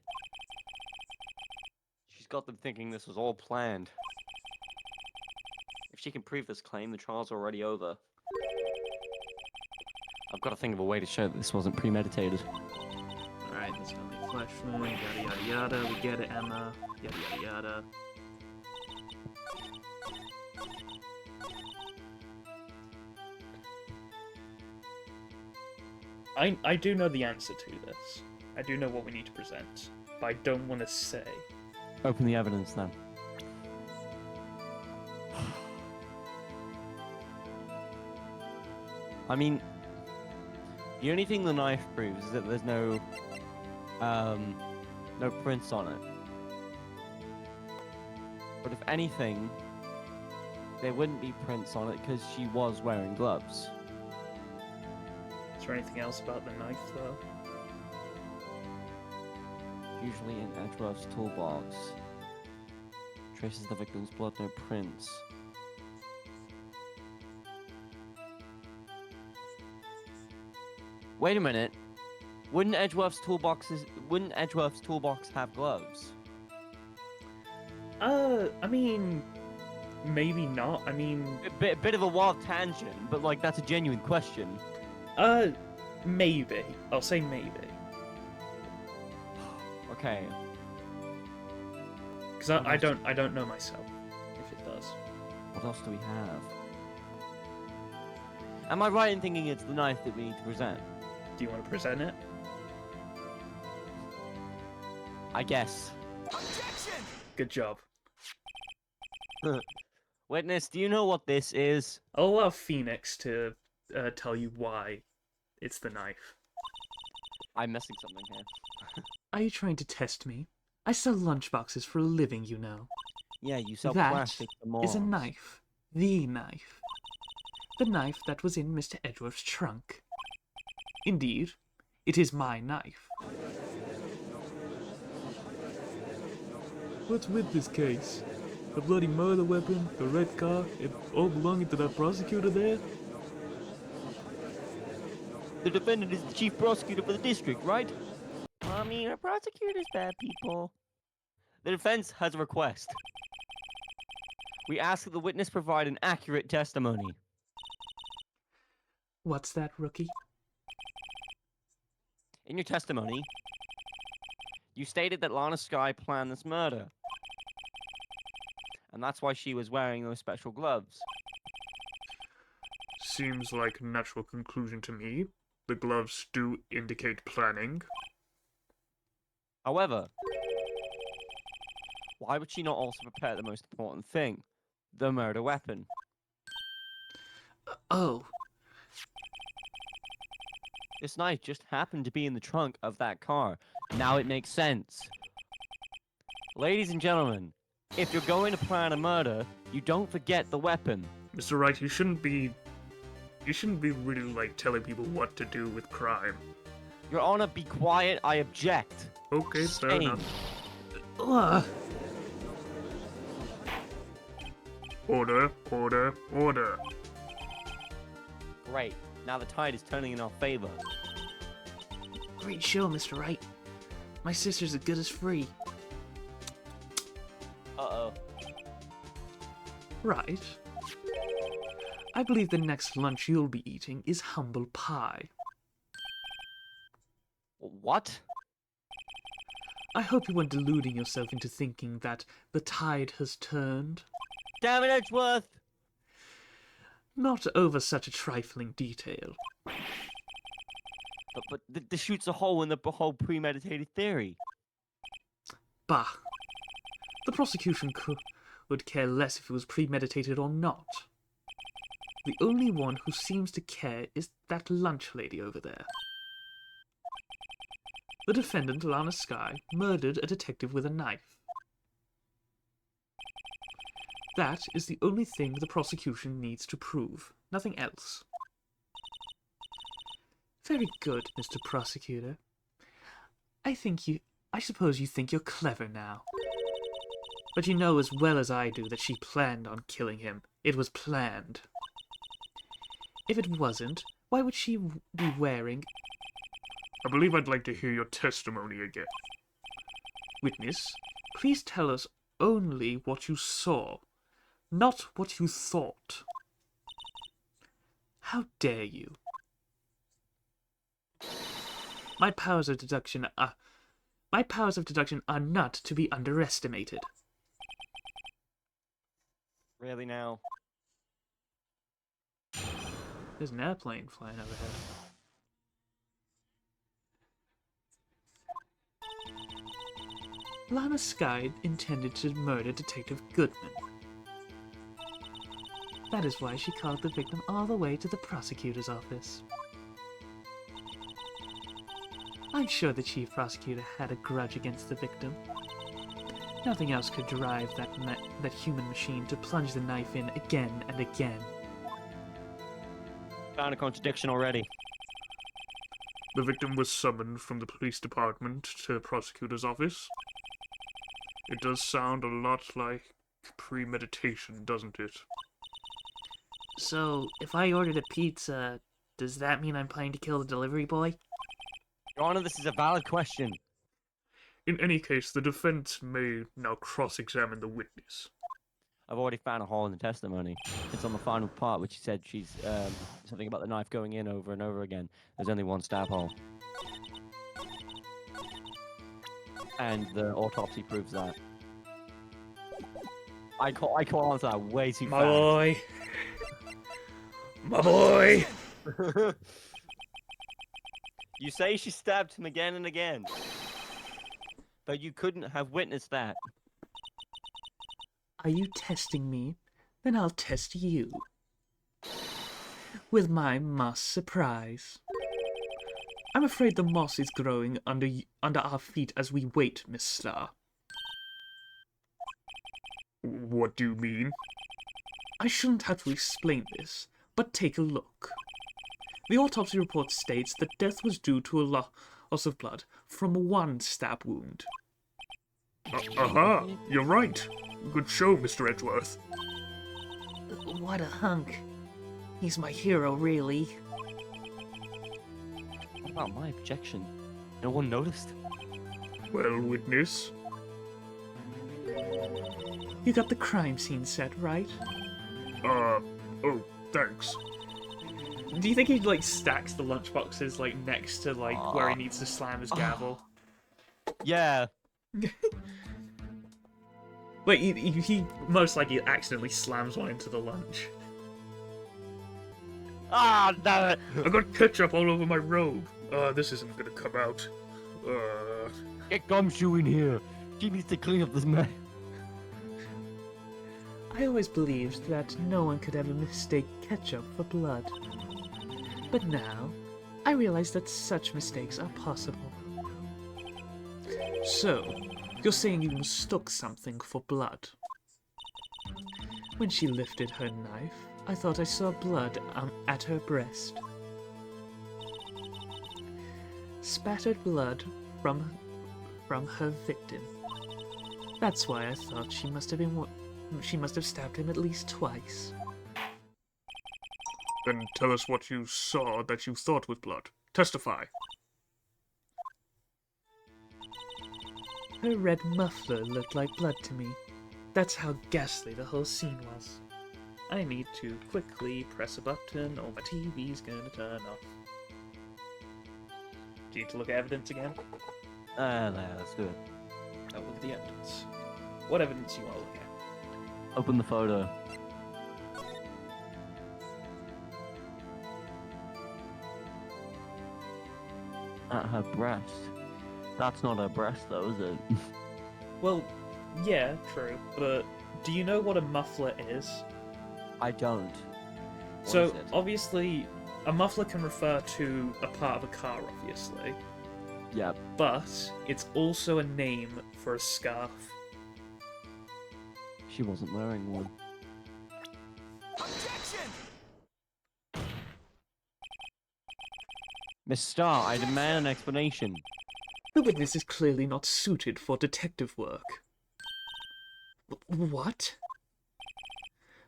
Speaker 1: She's got them thinking this was all planned. If she can prove this claim, the trial's already over. I've got to think of a way to show that this wasn't premeditated.
Speaker 2: Alright, that's gonna be flesh wound, yada yada yada, we get it, Emma, yada yada yada. I do know the answer to this. I do know what we need to present, but I don't want to say.
Speaker 1: Open the evidence then. I mean, the only thing the knife proves is that there's no prints on it. But if anything, there wouldn't be prints on it because she was wearing gloves.
Speaker 2: Is there anything else about the knife, though?
Speaker 1: Usually in Edgeworth's toolbox. Traces the victim's blood, no prints. Wait a minute. Wouldn't Edgeworth's toolbox have gloves?
Speaker 2: I mean, maybe not. I mean,
Speaker 1: Bit of a wild tangent, but like that's a genuine question.
Speaker 2: maybe. I'll say maybe.
Speaker 1: Okay.
Speaker 2: Because I don't know myself if it does.
Speaker 1: What else do we have? Am I right in thinking it's the knife that we need to present?
Speaker 2: Do you want to present it?
Speaker 1: I guess.
Speaker 5: Objection!
Speaker 2: Good job.
Speaker 1: Witness, do you know what this is?
Speaker 2: I'll allow Phoenix to tell you why it's the knife.
Speaker 1: I'm missing something here.
Speaker 2: Are you trying to test me? I sell lunchboxes for a living, you know.
Speaker 1: Yeah, you sell
Speaker 2: That
Speaker 1: plastic for
Speaker 2: is a
Speaker 1: morons.
Speaker 2: knife. The knife. The knife that was in Mr. Edgeworth's trunk. Indeed, it is my knife.
Speaker 3: What's with this case? The bloody murder weapon, the red car, it all belonging to that prosecutor there?
Speaker 1: The defendant is the chief prosecutor for the district, right? I mean, a prosecutor's bad people. The defense has a request. We ask that the witness provide an accurate testimony.
Speaker 2: What's that, rookie?
Speaker 1: In your testimony, you stated that Lana Skye planned this murder. And that's why she was wearing those special gloves.
Speaker 3: Seems like a natural conclusion to me. The gloves do indicate planning.
Speaker 1: However, why would she not also prepare the most important thing? The murder weapon.
Speaker 2: Oh,
Speaker 1: This knife just happened to be in the trunk of that car. Now it makes sense. Ladies and gentlemen, if you're going to plan a murder, you don't forget the weapon.
Speaker 3: Mr. Wright, you shouldn't be really, like, telling people what to do with crime.
Speaker 1: Your Honor, be quiet, I object.
Speaker 3: Okay, fair
Speaker 1: Shame.
Speaker 3: enough.
Speaker 2: ugh.
Speaker 3: Order, order, order.
Speaker 1: Great, now the tide is turning in our favor.
Speaker 2: Great show, Mr. Wright. My sister's as good as free.
Speaker 1: Uh-oh.
Speaker 2: Right. I believe the next lunch you'll be eating is humble pie.
Speaker 1: What?
Speaker 2: I hope you weren't deluding yourself into thinking that the tide has turned.
Speaker 1: Damn it, Edgeworth!
Speaker 2: Not over such a trifling detail.
Speaker 1: But this shoots a hole in the whole premeditated theory.
Speaker 2: Bah. The prosecution would care less if it was premeditated or not. The only one who seems to care is that lunch lady over there. The defendant, Lana Skye, murdered a detective with a knife. That is the only thing the prosecution needs to prove. Nothing else. Very good, Mr. Prosecutor. I suppose you think you're clever now. But you know as well as I do that she planned on killing him. It was planned. If it wasn't, why would she be wearing...
Speaker 3: I believe I'd like to hear your testimony again.
Speaker 2: Witness, please tell us only what you saw, not what you thought. How dare you? My powers of deduction are not to be underestimated.
Speaker 1: Really now?
Speaker 2: There's an airplane flying overhead. Lana Skye intended to murder Detective Goodman. That is why she called the victim all the way to the prosecutor's office. I'm sure the chief prosecutor had a grudge against the victim. Nothing else could drive that human machine to plunge the knife in again and again.
Speaker 1: Found a contradiction already.
Speaker 3: The victim was summoned from the police department to the prosecutor's office. It does sound a lot like premeditation, doesn't it?
Speaker 2: So, if I ordered a pizza, does that mean I'm planning to kill the delivery boy?
Speaker 1: Your Honor, this is a valid question.
Speaker 3: In any case, the defense may now cross-examine the witness.
Speaker 1: I've already found a hole in the testimony. It's on the final part, which she said she's something about the knife going in over and over again. There's only one stab hole. And the autopsy proves that. I call answer that way too
Speaker 2: My
Speaker 1: fast.
Speaker 2: boy! My boy!
Speaker 1: You say she stabbed him again and again. But you couldn't have witnessed that.
Speaker 2: Are you testing me? Then I'll test you. With my moss surprise. I'm afraid the moss is growing under our feet as we wait, Miss Starr.
Speaker 3: What do you mean?
Speaker 2: I shouldn't have to explain this, but take a look. The autopsy report states that death was due to a loss of blood from one stab wound.
Speaker 3: Aha! You're right. Good show, Mr. Edgeworth.
Speaker 2: What a hunk. He's my hero, really.
Speaker 1: What about my objection? No one noticed?
Speaker 3: Well, witness.
Speaker 2: You got the crime scene set, right?
Speaker 3: Oh, thanks.
Speaker 2: Do you think he, like, stacks the lunchboxes, like, next to, like, where he needs to slam his gavel?
Speaker 1: Yeah.
Speaker 2: Wait, he most likely accidentally slams one into the lunch.
Speaker 1: Ah, damn it!
Speaker 3: I got ketchup all over my robe. This isn't gonna come out.
Speaker 1: Get Gumshoe in here. She needs to clean up this mess.
Speaker 2: I always believed that no one could ever mistake ketchup for blood. But now, I realize that such mistakes are possible. So, you're saying you mistook something for blood? When she lifted her knife, I thought I saw blood at her breast. Spattered blood from her victim. That's why I thought she must have stabbed him at least twice.
Speaker 3: Then tell us what you saw that you thought was blood. Testify.
Speaker 2: Her red muffler looked like blood to me. That's how ghastly the whole scene was. I need to quickly press a button or my TV's gonna turn off. Do you need to look at evidence again?
Speaker 1: No, let's do it.
Speaker 2: Oh, look at the evidence. What evidence do you want to look at?
Speaker 1: Open the photo. At her breast. That's not her breast, though, is it?
Speaker 2: Well, yeah, true. But do you know what a muffler is?
Speaker 1: I don't. What
Speaker 2: So,
Speaker 1: is it?
Speaker 2: obviously, a muffler can refer to a part of a car, obviously.
Speaker 1: Yep.
Speaker 2: But it's also a name for a scarf.
Speaker 1: She wasn't wearing one.
Speaker 5: Objection!
Speaker 1: Miss Starr, I demand an explanation.
Speaker 2: The witness is clearly not suited for detective work. What?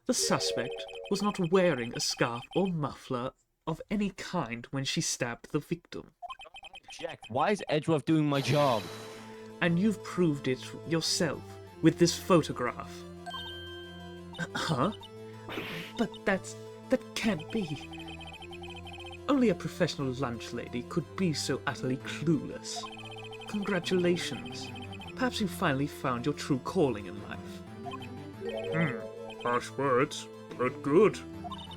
Speaker 2: The suspect was not wearing a scarf or muffler of any kind when she stabbed the victim.
Speaker 1: Object. Why is Edgeworth doing my job?
Speaker 2: And you've proved it yourself with this photograph. Huh? But that can't be. Only a professional lunch lady could be so utterly clueless. Congratulations. Perhaps you finally found your true calling in life.
Speaker 3: Harsh words, but good.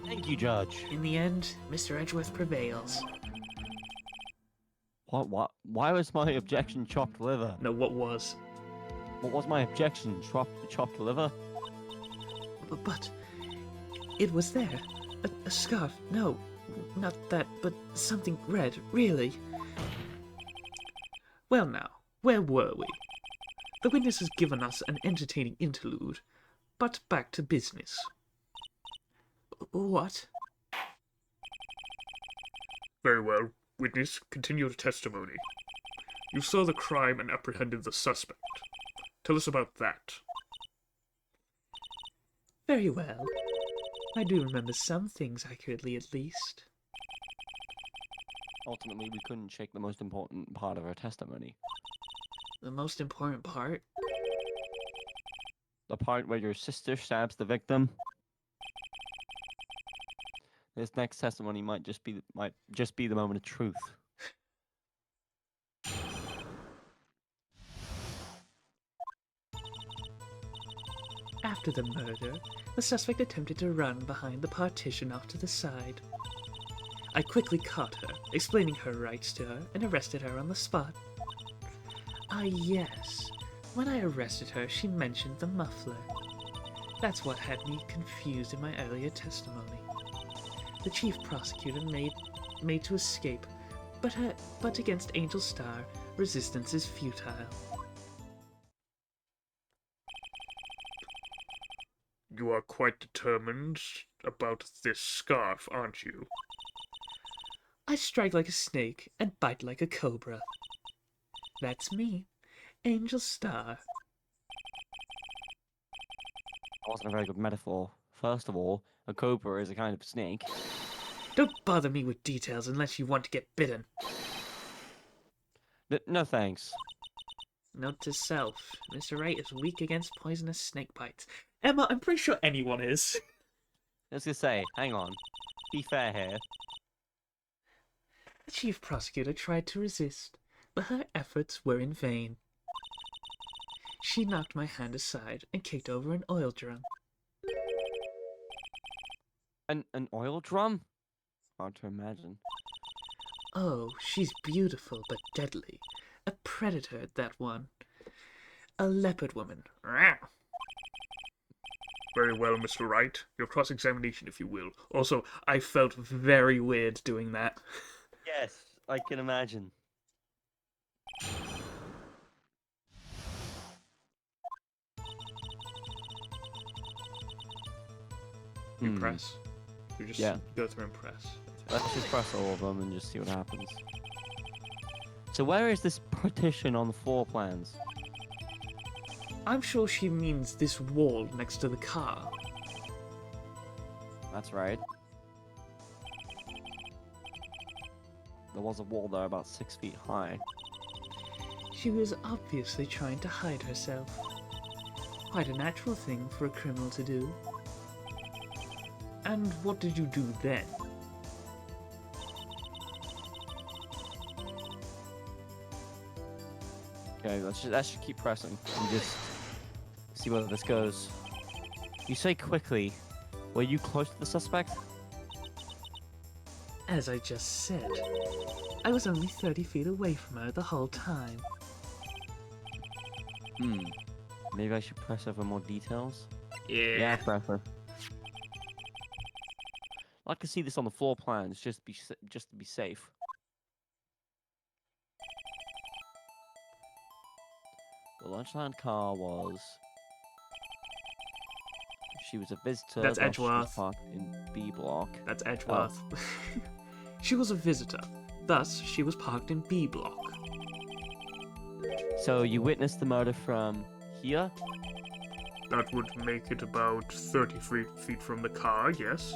Speaker 1: Thank you, Judge.
Speaker 2: In the end, Mr. Edgeworth prevails.
Speaker 1: What? Why was my objection chopped liver?
Speaker 2: No, what was?
Speaker 1: What was my objection? Chopped liver?
Speaker 2: But it was there. A scarf. No, not that, but something red, really. Well now, where were we? The witness has given us an entertaining interlude, but back to business. What?
Speaker 3: Very well. Witness, continue your testimony. You saw the crime and apprehended the suspect. Tell us about that.
Speaker 2: Very well. I do remember some things accurately, at least.
Speaker 1: Ultimately, we couldn't check the most important part of her testimony.
Speaker 2: The most important part?
Speaker 1: The part where your sister stabs the victim. This next testimony might just be the moment of truth.
Speaker 2: After the murder, the suspect attempted to run behind the partition off to the side. I quickly caught her, explaining her rights to her, and arrested her on the spot. Ah, yes. When I arrested her, she mentioned the muffler. That's what had me confused in my earlier testimony. The chief prosecutor made to escape, but against Angel Starr, resistance is futile.
Speaker 3: You are quite determined about this scarf, aren't you?
Speaker 2: I strike like a snake and bite like a cobra. That's me, Angel Starr.
Speaker 1: That wasn't a very good metaphor. First of all, a cobra is a kind of snake.
Speaker 2: Don't bother me with details unless you want to get bitten.
Speaker 1: No thanks.
Speaker 2: Note to self, Mr. Wright is weak against poisonous snake bites. Emma, I'm pretty sure anyone is.
Speaker 1: I was gonna say, hang on. Be fair here.
Speaker 2: The chief prosecutor tried to resist, but her efforts were in vain. She knocked my hand aside and kicked over an oil drum.
Speaker 1: An oil drum? Hard to imagine.
Speaker 2: Oh, she's beautiful but deadly. A predator, that one. A leopard woman. Rawr.
Speaker 3: Very well, Mr. Wright. Your cross-examination, if you will.
Speaker 2: Also, I felt very weird doing that.
Speaker 1: Yes, I can imagine.
Speaker 2: Impress. You just
Speaker 1: Yeah.
Speaker 2: go through and press.
Speaker 1: Let's just press all of them and just see what happens. So where is this partition on the floor plans?
Speaker 2: I'm sure she means this wall next to the car.
Speaker 1: That's right. There was a wall there about 6 feet high.
Speaker 2: She was obviously trying to hide herself. Quite a natural thing for a criminal to do. And what did you do then?
Speaker 1: Okay, let's just keep pressing and just see where this goes. You say quickly. Were you close to the suspect?
Speaker 2: As I just said, I was only 30 feet away from her the whole time.
Speaker 1: Maybe I should press over more details?
Speaker 2: Yeah.
Speaker 1: Press her. I'd like to see this on the floor plans, just to be safe. The lunchtime car was... She was a visitor.
Speaker 2: That's
Speaker 1: thus she was
Speaker 2: Edgeworth.
Speaker 1: parked in B block.
Speaker 2: That's Edgeworth. She was a visitor. Thus, she was parked in B block.
Speaker 1: So you witnessed the murder from here?
Speaker 3: That would make it about 30 feet from the car, yes?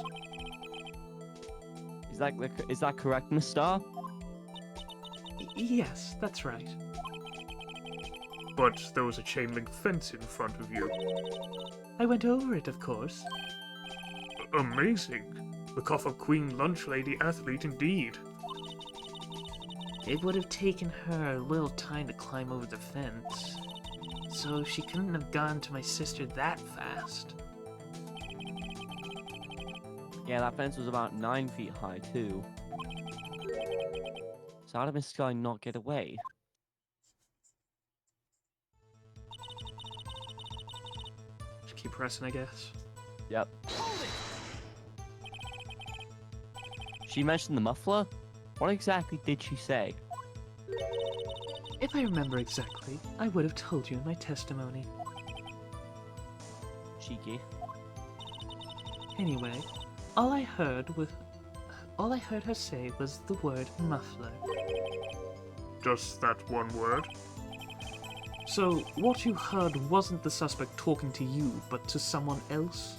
Speaker 1: Is that correct, Miss Starr?
Speaker 2: Yes, that's right.
Speaker 3: But there was a chain link fence in front of you.
Speaker 2: I went over it, of course.
Speaker 3: Amazing. The Coffer Queen lunch lady athlete indeed.
Speaker 2: It would have taken her a little time to climb over the fence, so she couldn't have gone to my sister that fast.
Speaker 1: Yeah, that fence was about 9 feet high, too. So how did Miss Skye not get away?
Speaker 2: keep pressing, I guess.
Speaker 1: Yep.
Speaker 5: Hold it!
Speaker 1: She mentioned the muffler? What exactly did she say?
Speaker 2: If I remember exactly, I would have told you in my testimony.
Speaker 1: Cheeky.
Speaker 2: Anyway, all I heard her say was the word muffler.
Speaker 3: Just that one word?
Speaker 2: So, what you heard wasn't the suspect talking to you, but to someone else?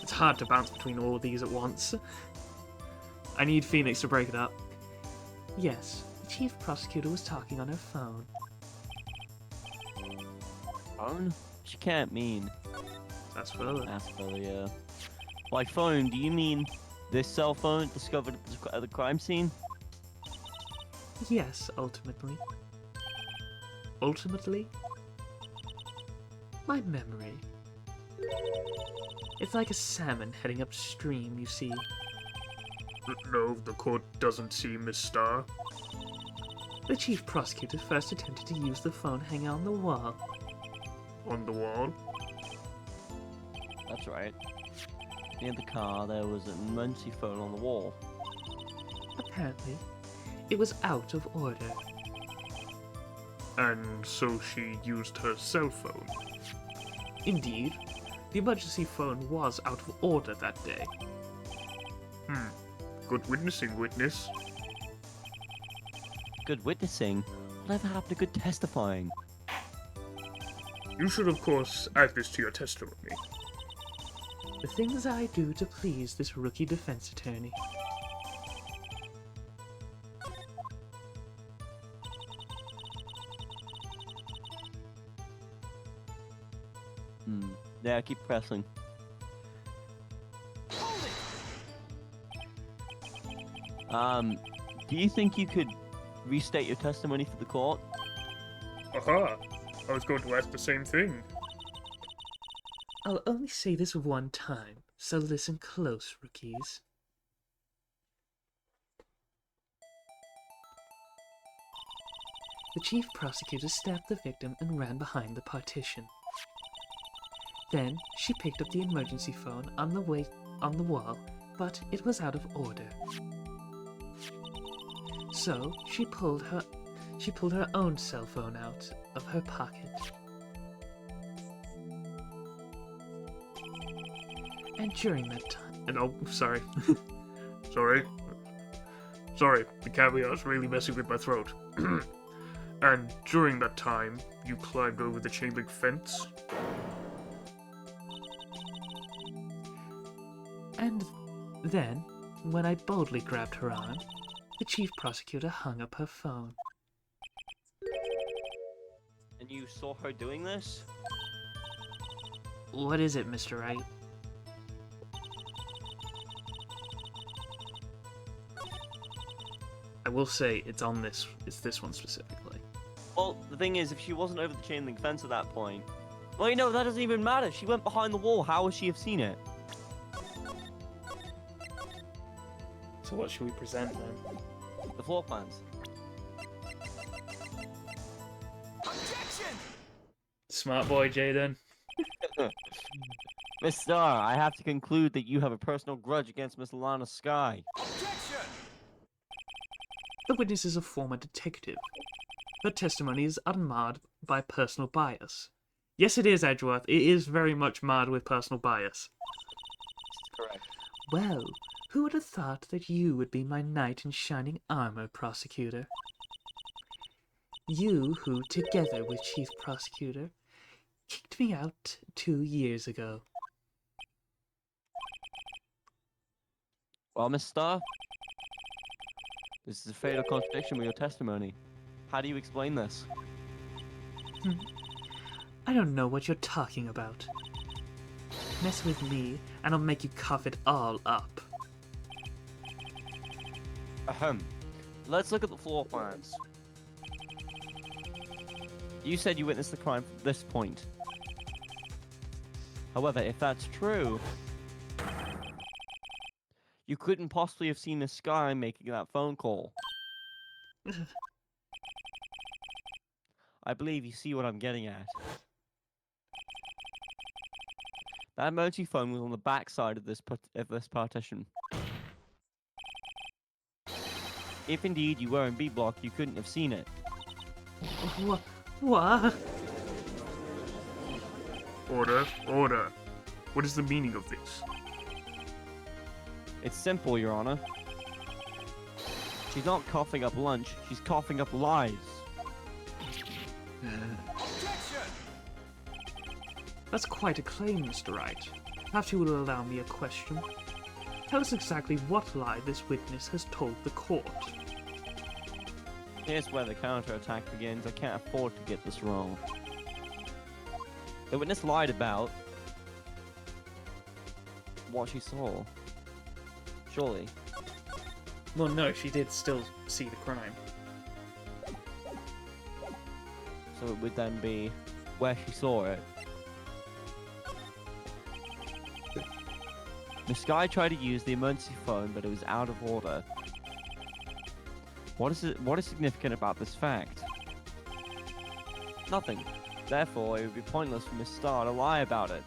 Speaker 2: It's hard to bounce between all of these at once. I need Phoenix to break it up. Yes, the chief prosecutor was talking on her phone.
Speaker 1: Phone? She can't mean.
Speaker 2: That's further.
Speaker 1: That's really, By phone, do you mean this cell phone discovered at the crime scene?
Speaker 2: Yes, ultimately. Ultimately? My memory. It's like a salmon heading upstream, you see.
Speaker 3: No, the court doesn't see Miss Starr.
Speaker 2: The chief prosecutor first attempted to use the phone hanging on the wall.
Speaker 3: On the wall?
Speaker 1: That's right. Near the car, there was an emergency phone on the wall.
Speaker 2: Apparently, it was out of order.
Speaker 3: And so she used her cell phone.
Speaker 2: Indeed, the emergency phone was out of order that day.
Speaker 3: Good witnessing, witness.
Speaker 1: Good witnessing? Whatever happened to good testifying?
Speaker 3: You should, of course, add this to your testimony.
Speaker 2: The things I do to please this rookie defense attorney.
Speaker 1: Yeah, keep pressing.
Speaker 5: Hold it!
Speaker 1: Do you think you could restate your testimony for the court?
Speaker 3: Aha! I was going to ask the same thing.
Speaker 2: I'll only say this one time, so listen close, rookies. The chief prosecutor stabbed the victim and ran behind the partition. Then she picked up the emergency phone on the wall, but it was out of order. So she pulled her own cell phone out of her pocket. And during that time,
Speaker 3: And oh, sorry. Sorry. Sorry, the caviar's really messing with my throat. And during that time, you climbed over the chain link fence?
Speaker 2: and then, when I boldly grabbed her arm, the chief prosecutor hung up her phone.
Speaker 1: And you saw her doing this?
Speaker 2: What is it, Mr. Wright? I will say it's this one specifically.
Speaker 1: Well, the thing is, if she wasn't over the chain link fence at that point... Well, you know, that doesn't even matter. She went behind the wall. How would she have seen it?
Speaker 2: So what should we present then?
Speaker 1: The floor plans.
Speaker 5: Objection!
Speaker 2: Smart boy, Jayden.
Speaker 1: Miss Starr, I have to conclude that you have a personal grudge against Miss Lana Skye.
Speaker 5: Objection!
Speaker 2: The witness is a former detective. Her testimony is unmarred by personal bias. Yes, it is, Edgeworth. It is very much marred with personal bias.
Speaker 1: Correct.
Speaker 2: Well, who would have thought that you would be my knight in shining armor, prosecutor? You who, together with Chief Prosecutor, kicked me out 2 years ago.
Speaker 1: Well, Miss Starr, this is a fatal contradiction with your testimony. How do you explain this?
Speaker 2: I don't know what you're talking about. Mess with me, and I'll make you cough it all up.
Speaker 1: Ahem. Let's look at the floor plans. You said you witnessed the crime from this point. However, if that's true, you couldn't possibly have seen Miss Skye making that phone call. I believe you see what I'm getting at. That emergency phone was on the back side of this partition. If indeed you were in B block, you couldn't have seen it.
Speaker 2: What?
Speaker 3: Order, order. What is the meaning of this?
Speaker 1: It's simple, Your Honor. She's not coughing up lunch, she's coughing up lies.
Speaker 5: Objection!
Speaker 2: That's quite a claim, Mr. Wright. Perhaps you will allow me a question. Tell us exactly what lie this witness has told the court.
Speaker 1: Here's where the counterattack begins. I can't afford to get this wrong. The witness lied about what she saw. Surely.
Speaker 2: Well, no, she did still see the crime.
Speaker 1: So it would then be where she saw it. Miss Skye tried to use the emergency phone, but it was out of order. What is significant about this fact? Nothing. Therefore, it would be pointless for Miss Starr to lie about it.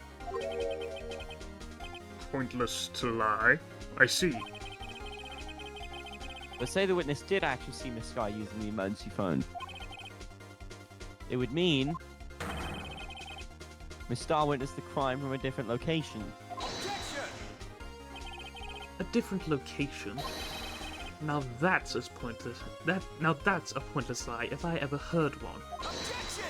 Speaker 3: Pointless to lie? I see.
Speaker 1: But say the witness did actually see Miss Skye using the emergency phone. It would mean Miss Starr witnessed the crime from a different location.
Speaker 5: Objection!
Speaker 2: A different location? Now that's as pointless. Now that's a pointless lie if I ever heard one.
Speaker 5: Objection!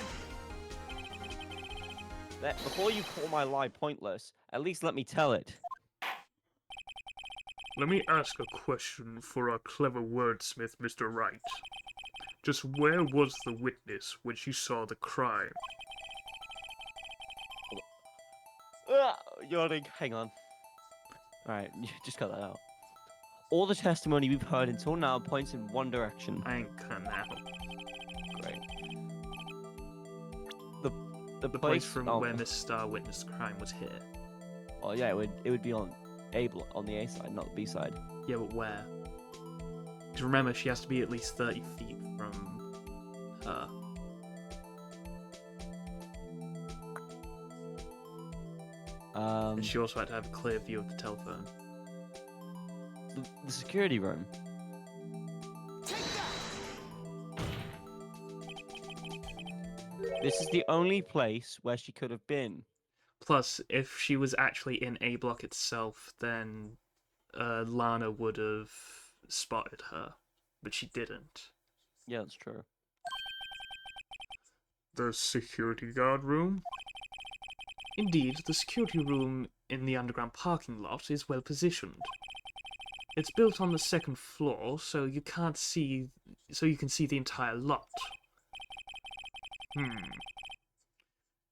Speaker 1: Before you call my lie pointless, at least let me tell it.
Speaker 3: Let me ask a question for our clever wordsmith, Mr. Wright. Just where was the witness when she saw the crime?
Speaker 1: Yawning. Hang on. Alright, just cut that out. All the testimony we've heard until now points in one direction.
Speaker 2: I ain't cutting out.
Speaker 1: Great.
Speaker 2: The place from where Miss Starr witnessed the crime was here.
Speaker 1: Oh yeah, it would be on on the A side, not the B side.
Speaker 2: Yeah, but where? Because remember, she has to be at least 30 feet from her. And she also had to have a clear view of the telephone.
Speaker 1: The security room.
Speaker 5: Take that!
Speaker 1: This is the only place where she could have been.
Speaker 2: Plus, if she was actually in A block itself, then Lana would have spotted her, but she didn't.
Speaker 1: Yeah, that's true.
Speaker 3: The security guard room?
Speaker 2: Indeed, the security room in the underground parking lot is well positioned. It's built on the second floor, so you can see the entire lot.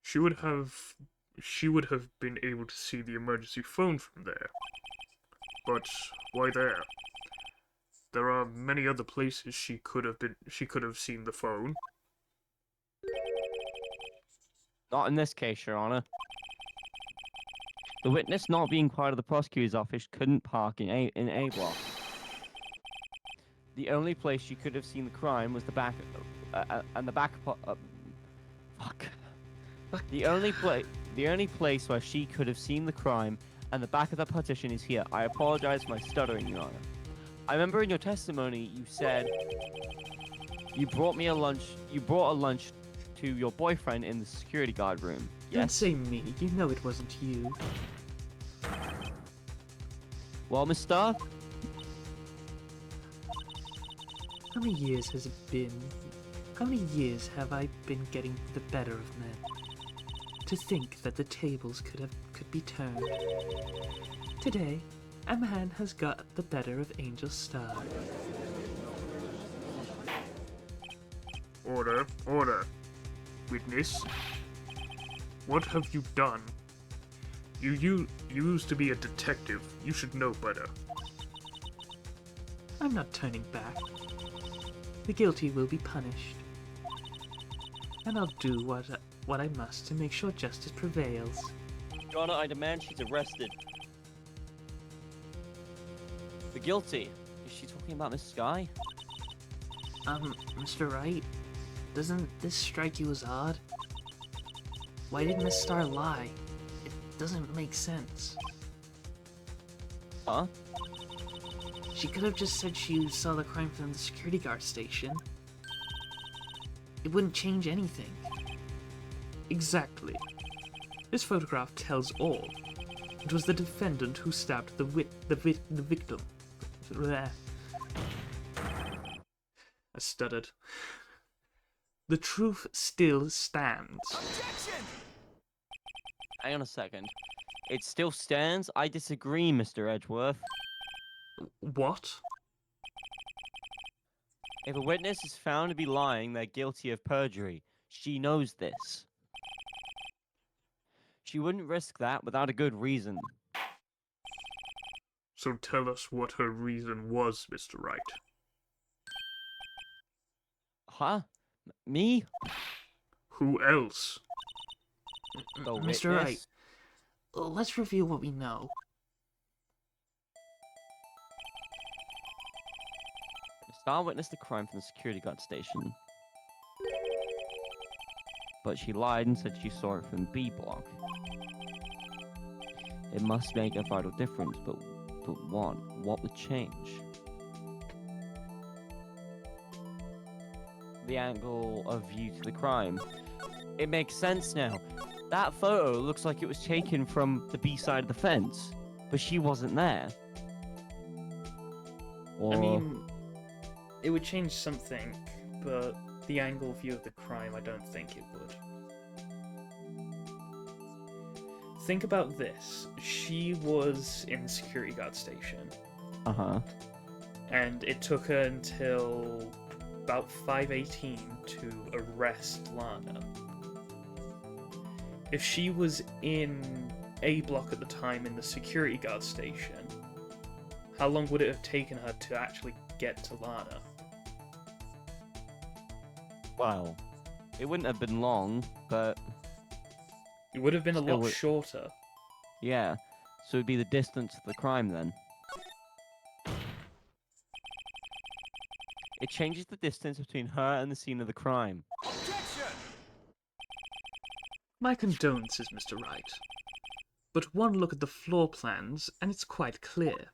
Speaker 3: She would have been able to see the emergency phone from there. But why there? There are many other places she could have seen the phone.
Speaker 1: Not in this case, Your Honor. The witness not being part of the prosecutor's office couldn't park in A block. The only place she could have seen the crime was the back, and the back. Fuck. The only place where she could have seen the crime and the back of the partition is here. I apologize for my stuttering, Your Honor. I remember in your testimony you said you brought a lunch to your boyfriend in the security guard room.
Speaker 2: Don't
Speaker 1: Yes.
Speaker 2: say me, you know it wasn't you.
Speaker 1: Well, Miss Starr,
Speaker 2: How many years has it been? How many years have I been getting the better of men? To think that the tables could be turned. Today, a man has got the better of Angel Starr.
Speaker 3: Order, order. Witness, what have you done? You used to be a detective. You should know better.
Speaker 2: I'm not turning back. The guilty will be punished. And I'll do what I must to make sure justice prevails.
Speaker 1: Your Honor, I demand she's arrested. The guilty. Is she talking about Miss Skye?
Speaker 2: Mr. Wright, doesn't this strike you as odd? Why did Miss Starr lie? doesn't make sense.
Speaker 1: Huh?
Speaker 2: She could have just said she saw the crime from the security guard station. It wouldn't change anything.
Speaker 3: Exactly. This photograph tells all. It was the defendant who stabbed the victim. Bleh. I stuttered. The truth still stands.
Speaker 5: Objection!
Speaker 1: Hang on a second. It still stands? I disagree, Mr. Edgeworth.
Speaker 3: What?
Speaker 1: If a witness is found to be lying, they're guilty of perjury. She knows this. She wouldn't risk that without a good reason.
Speaker 3: So tell us what her reason was, Mr. Wright.
Speaker 1: Huh? Me?
Speaker 3: Who else?
Speaker 1: The
Speaker 2: Mr.
Speaker 1: witness?
Speaker 2: Wright, let's review what we know.
Speaker 1: Starr witnessed the crime from the security guard station. But she lied and said she saw it from B block. It must make a vital difference, but what? What would change? The angle of view to the crime. It makes sense now. That photo looks like it was taken from the B side of the fence, but she wasn't there. Or...
Speaker 2: I mean, it would change something, but the angle view of the crime, I don't think it would. Think about this. She was in the security guard station,
Speaker 1: Uh-huh.
Speaker 2: and it took her until about 5:18 to arrest Lana. If she was in A block at the time in the security guard station, how long would it have taken her to actually get to Lana?
Speaker 1: Well, it wouldn't have been long, but
Speaker 2: It would have been a
Speaker 1: Still
Speaker 2: lot
Speaker 1: would-
Speaker 2: shorter.
Speaker 1: yeah. So it'd be the distance of the crime then. It changes the distance between her and the scene of the crime.
Speaker 5: Objection!
Speaker 3: My condolences, Mr. Wright. But one look at the floor plans, and it's quite clear.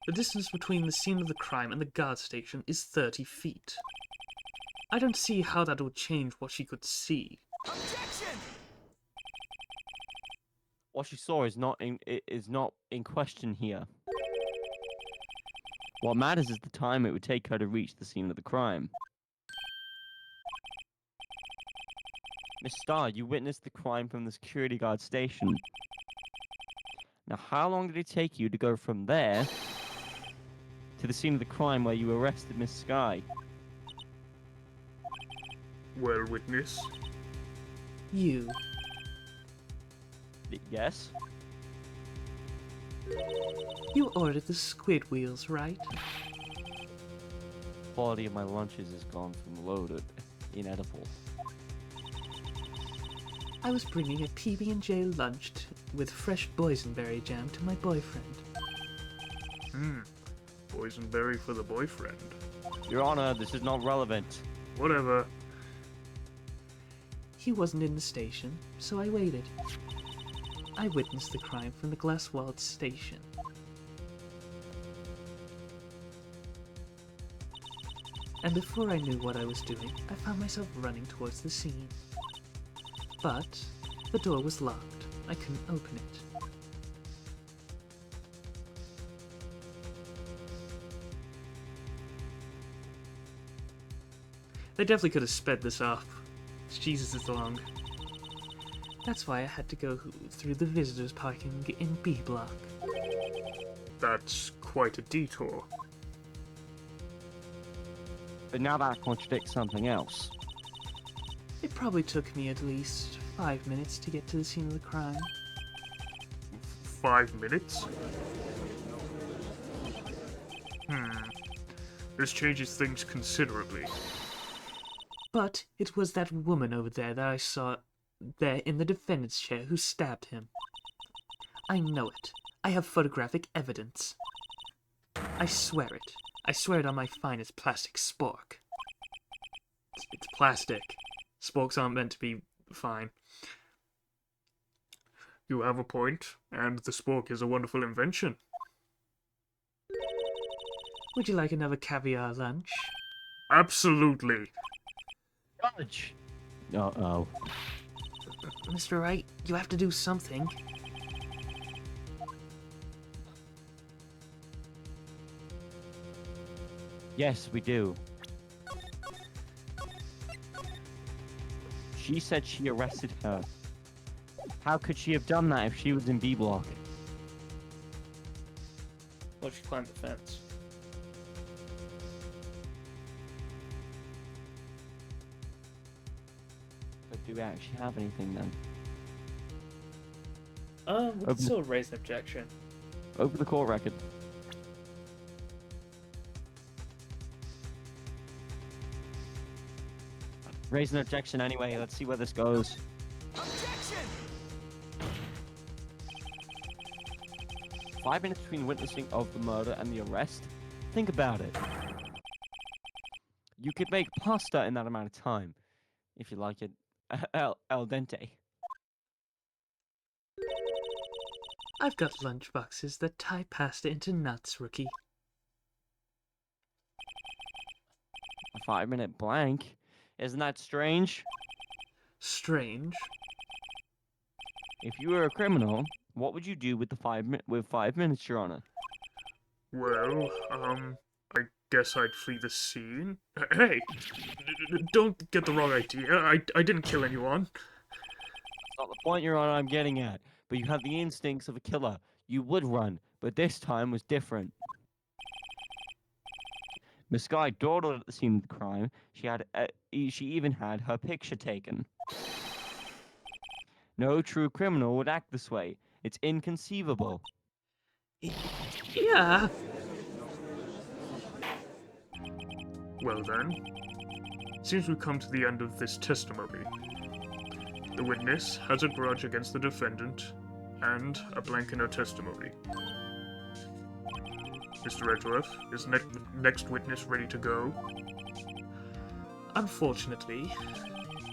Speaker 3: The distance between the scene of the crime and the guard station is 30 feet. I don't see how that would change what she could see.
Speaker 5: Objection!
Speaker 1: What she saw is not in question here. What matters is the time it would take her to reach the scene of the crime. Miss Starr, you witnessed the crime from the security guard station. Now, how long did it take you to go from there to the scene of the crime where you arrested Miss Skye?
Speaker 3: Well, witness.
Speaker 2: You.
Speaker 1: Yes?
Speaker 2: You ordered the squid wheels, right?
Speaker 1: Quality of my lunches has gone from loaded, inedible.
Speaker 2: I was bringing a PB&J lunch with fresh boysenberry jam to my boyfriend.
Speaker 3: Boysenberry for the boyfriend.
Speaker 1: Your Honor, this is not relevant.
Speaker 3: Whatever.
Speaker 2: He wasn't in the station, so I waited. I witnessed the crime from the glass-walled station. And before I knew what I was doing, I found myself running towards the scene. But the door was locked. I couldn't open it.
Speaker 3: They definitely could have sped this up. Jesus is long.
Speaker 2: That's why I had to go through the visitors parking in B block.
Speaker 3: That's quite a detour.
Speaker 1: But now that contradicts something else.
Speaker 2: It probably took me at least 5 minutes to get to the scene of the crime.
Speaker 3: 5 minutes? This changes things considerably.
Speaker 2: But it was that woman over there that I saw there in the defendant's chair who stabbed him. I know it. I have photographic evidence. I swear it. I swear it on my finest plastic spork.
Speaker 3: It's plastic. Sporks aren't meant to be fine. You have a point, and the spork is a wonderful invention.
Speaker 2: Would you like another caviar lunch?
Speaker 3: Absolutely.
Speaker 1: Judge! Uh-oh.
Speaker 2: Mr. Wright, you have to do something.
Speaker 1: Yes, we do. She said she arrested her. How could she have done that if she was in B block?
Speaker 2: Well, she climbed the fence.
Speaker 1: But do we actually have anything then?
Speaker 2: We can still raise an objection.
Speaker 1: Over the court record. Raise an objection anyway. Let's see where this goes.
Speaker 5: Objection!
Speaker 1: 5 minutes between witnessing of the murder and the arrest? Think about it. You could make pasta in that amount of time, if you like it al dente.
Speaker 2: I've got lunch boxes that tie pasta into knots, rookie.
Speaker 1: A 5-minute blank? Isn't that strange?
Speaker 2: Strange.
Speaker 1: If you were a criminal, what would you do with the 5 minutes, Your Honor?
Speaker 3: Well, I guess I'd flee the scene. Hey, don't get the wrong idea. I didn't kill anyone.
Speaker 1: That's not the point, Your Honor, I'm getting at. But you have the instincts of a killer. You would run, but this time was different. Miss Skye dawdled at the scene of the crime. She even had her picture taken. No true criminal would act this way. It's inconceivable.
Speaker 2: Yeah.
Speaker 3: Well then, seems we've come to the end of this testimony. The witness has a grudge against the defendant, and a blank in her testimony. Mr. Edgeworth, is next witness ready to go?
Speaker 2: Unfortunately,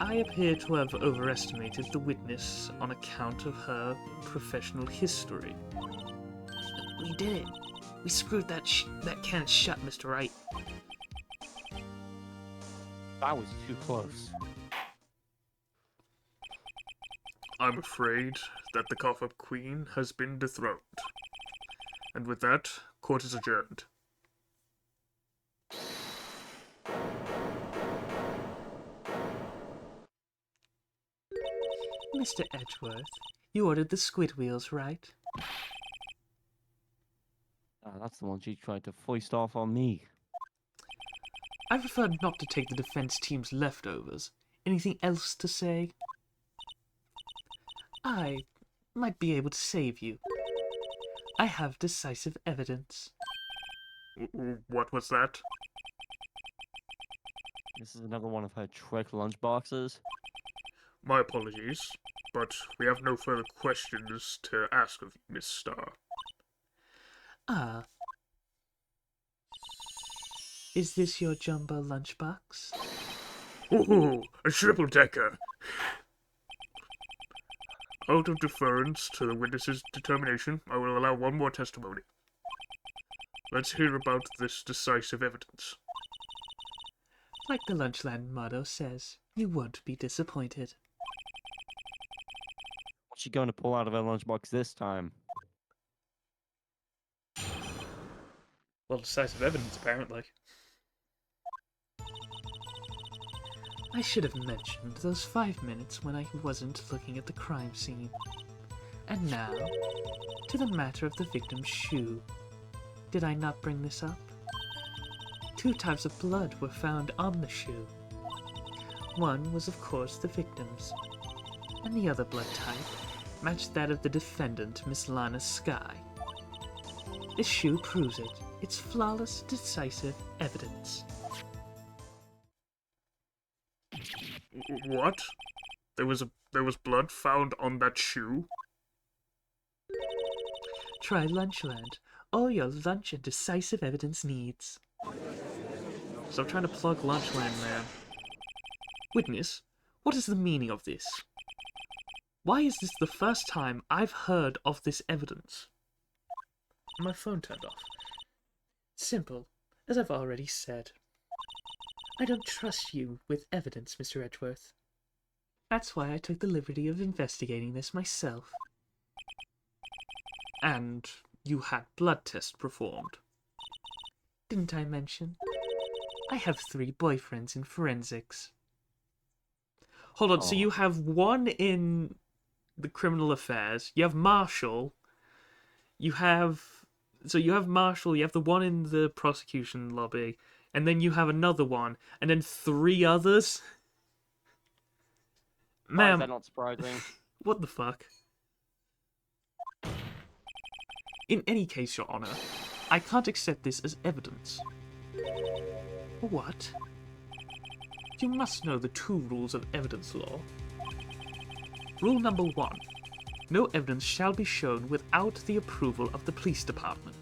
Speaker 2: I appear to have overestimated the witness on account of her professional history. We did it. We screwed that can shut, Mr. Wright.
Speaker 1: That was too close.
Speaker 3: I'm afraid that the cough-up queen has been dethroned. And with that, court is adjourned.
Speaker 2: Mr. Edgeworth, you ordered the squid wheels, right?
Speaker 1: That's the one she tried to foist off on me.
Speaker 2: I prefer not to take the defense team's leftovers. Anything else to say? I might be able to save you. I have decisive evidence.
Speaker 3: What was that?
Speaker 1: This is another one of her trick lunchboxes.
Speaker 3: My apologies, but we have no further questions to ask of you, Miss Starr.
Speaker 2: Ah. Is this your jumbo lunchbox?
Speaker 3: Ooh, a triple-decker! Out of deference to the witness's determination, I will allow one more testimony. Let's hear about this decisive evidence.
Speaker 2: Like the Lunchland motto says, you won't be disappointed.
Speaker 1: What's she going to pull out of her lunchbox this time?
Speaker 2: Well, decisive evidence, apparently. I should have mentioned those 5 minutes when I wasn't looking at the crime scene. And now, to the matter of the victim's shoe. Did I not bring this up? 2 types of blood were found on the shoe. One was, of course, the victim's, and the other blood type matched that of the defendant, Miss Lana Skye. This shoe proves it. It's flawless, decisive evidence.
Speaker 3: What? There was blood found on that shoe?
Speaker 2: Try Lunchland. All your lunch and decisive evidence needs. Stop trying to plug Lunchland, man. Witness, what is the meaning of this? Why is this the first time I've heard of this evidence? My phone turned off. Simple, as I've already said. I don't trust you with evidence, Mr. Edgeworth. That's why I took the liberty of investigating this myself.
Speaker 3: And you had blood tests performed.
Speaker 2: Didn't I mention? I have 3 boyfriends in forensics.
Speaker 3: Hold on, so you have one in the criminal affairs, you have Marshall, you have Marshall, you have the one in the prosecution lobby, and then you have another one, and then 3 others?
Speaker 1: Why is
Speaker 3: Ma'am,
Speaker 1: that not surprising?
Speaker 3: what the fuck? In any case, Your Honor, I can't accept this as evidence.
Speaker 2: What?
Speaker 3: You must know the 2 rules of evidence law. Rule number 1. No evidence shall be shown without the approval of the police department.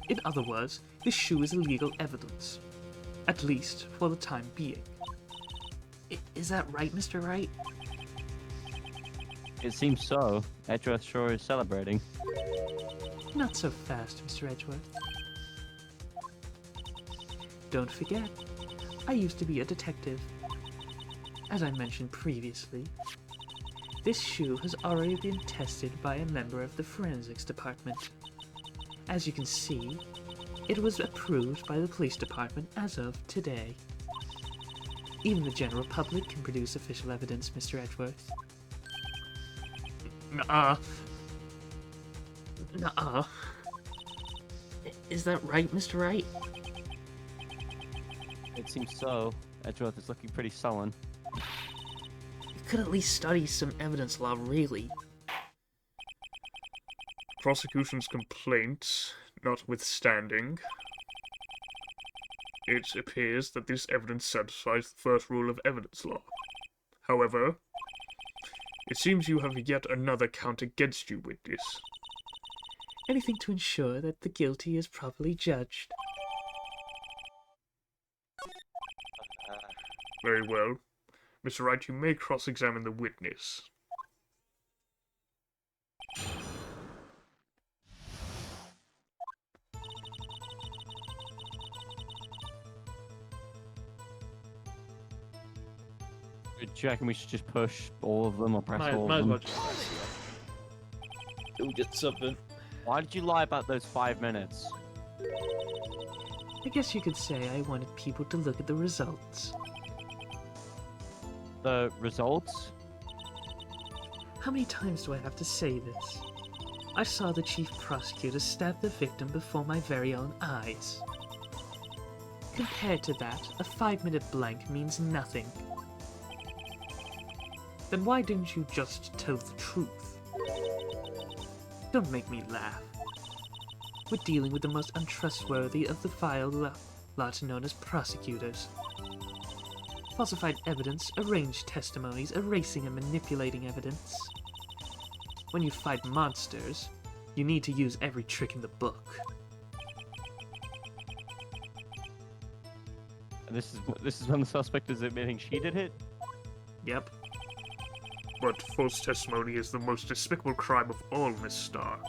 Speaker 3: In other words, this shoe is illegal evidence. At least for the time being.
Speaker 2: Is that right, Mr. Wright?
Speaker 1: It seems so. Edgeworth sure is celebrating.
Speaker 2: Not so fast, Mr. Edgeworth. Don't forget, I used to be a detective. As I mentioned previously, this shoe has already been tested by a member of the forensics department. As you can see, it was approved by the police department as of today. Even the general public can produce official evidence, Mr. Edgeworth.
Speaker 3: Nuh-uh.
Speaker 2: Nuh-uh. Is that right, Mr. Wright?
Speaker 1: It seems so. Edgeworth is looking pretty sullen.
Speaker 2: You could at least study some evidence law, really.
Speaker 3: Prosecution's complaint notwithstanding, it appears that this evidence satisfies the first rule of evidence law. However, it seems you have yet another count against you with this.
Speaker 2: Anything to ensure that the guilty is properly judged.
Speaker 3: Very well. Mr. Wright, you may cross-examine the witness.
Speaker 1: Do you reckon we should just push all of them or press all
Speaker 2: Might
Speaker 1: of
Speaker 2: as
Speaker 1: them?
Speaker 2: well just press it. We'll get something.
Speaker 1: Why did you lie about those 5 minutes?
Speaker 2: I guess you could say I wanted people to look at the results.
Speaker 1: The results?
Speaker 2: How many times do I have to say this? I saw the chief prosecutor stab the victim before my very own eyes. Compared to that, a 5-minute blank means nothing.
Speaker 3: Then why didn't you just tell the truth?
Speaker 2: Don't make me laugh. We're dealing with the most untrustworthy of the vile lot known as prosecutors. Falsified evidence, arranged testimonies, erasing and manipulating evidence. When you fight monsters, you need to use every trick in the book.
Speaker 1: And this is when the suspect is admitting she did it?
Speaker 2: Yep.
Speaker 3: But false testimony is the most despicable crime of all, Miss Starr.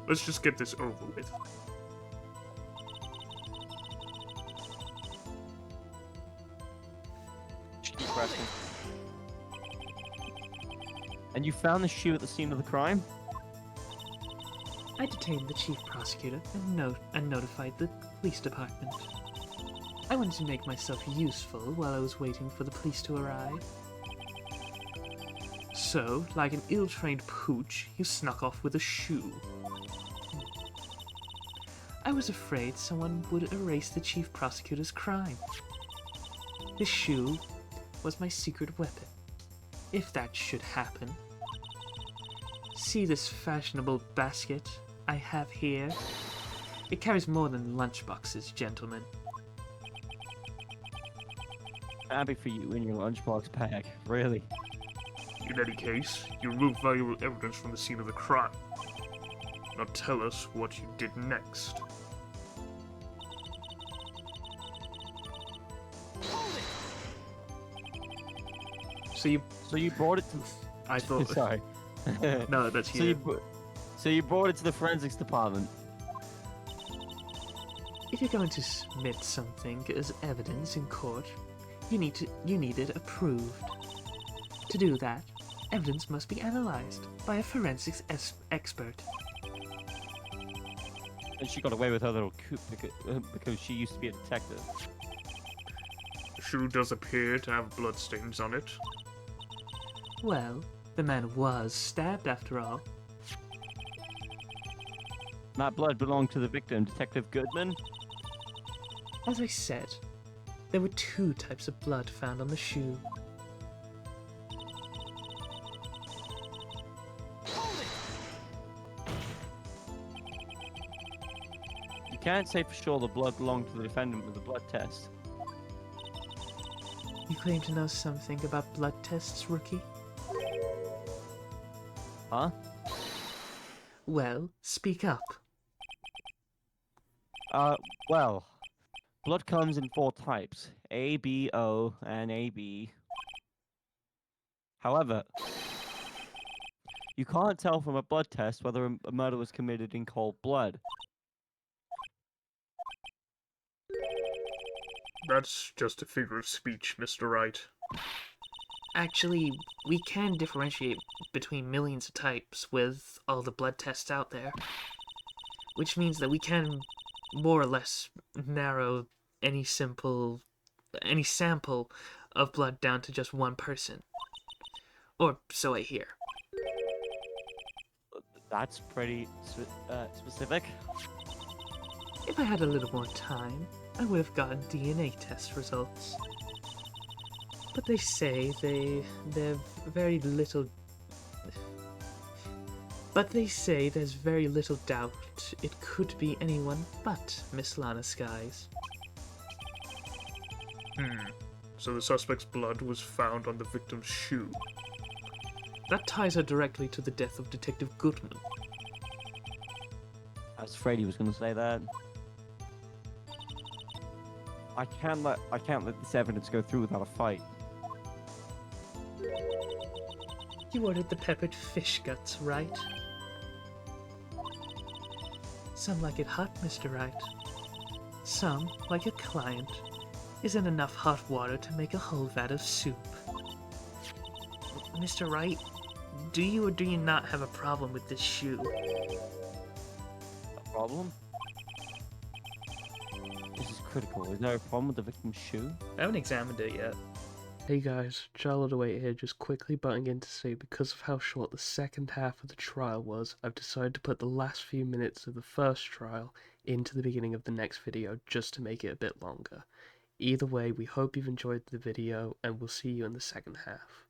Speaker 3: Let's just get this over with.
Speaker 1: Just keep pressing. And you found the shoe at the scene of the crime?
Speaker 2: I detained the chief prosecutor and notified the police department. I wanted to make myself useful while I was waiting for the police to arrive. So, like an ill-trained pooch, you snuck off with a shoe. I was afraid someone would erase the chief prosecutor's crime. This shoe was my secret weapon, if that should happen. See this fashionable basket I have here? It carries more than lunchboxes, gentlemen.
Speaker 1: Happy for you in your lunchbox bag, really.
Speaker 3: In any case, you removed valuable evidence from the scene of the crime. Now tell us what you did next.
Speaker 1: So you brought it to...
Speaker 2: I thought.
Speaker 1: Sorry.
Speaker 2: No, that's
Speaker 1: So so you brought it to the forensics department.
Speaker 2: If you're going to submit something as evidence in court, you need it approved. To do that, evidence must be analyzed by a forensics expert.
Speaker 1: And she got away with her little coup because she used to be a detective.
Speaker 3: Shoe does appear to have bloodstains on it.
Speaker 2: Well, the man was stabbed after all.
Speaker 1: That blood belonged to the victim, Detective Goodman.
Speaker 2: As I said, there were 2 types of blood found on the shoe.
Speaker 1: You can't say for sure the blood belonged to the defendant with the blood test.
Speaker 2: You claim to know something about blood tests, rookie?
Speaker 1: Huh?
Speaker 2: Well, speak up.
Speaker 1: Well, blood comes in 4 types: A, B, O, and AB. However, you can't tell from a blood test whether a murder was committed in cold blood.
Speaker 3: That's just a figure of speech, Mr. Wright.
Speaker 2: Actually, we can differentiate between millions of types with all the blood tests out there. Which means that we can more or less narrow any sample of blood down to just one person. Or so I hear.
Speaker 1: That's pretty specific.
Speaker 2: If I had a little more time, I would have gotten DNA test results. But they say there's very little doubt it could be anyone but Miss Lana Skies.
Speaker 3: So the suspect's blood was found on the victim's shoe.
Speaker 2: That ties her directly to the death of Detective Goodman.
Speaker 1: I was afraid he was going to say that. I can't let this evidence go through without a fight.
Speaker 2: You ordered the peppered fish guts, right? Some like it hot, Mr. Wright. Some, like your client, isn't enough hot water to make a whole vat of soup. Mr. Wright, do you or do you not have a problem with this shoe?
Speaker 1: A problem? This is critical. Is there a problem with the victim's shoe?
Speaker 2: I haven't examined it yet. Hey guys, Charlotte Await here, just quickly butting in to say because of how short the second half of the trial was, I've decided to put the last few minutes of the first trial into the beginning of the next video just to make it a bit longer. Either way, we hope you've enjoyed the video and we'll see you in the second half.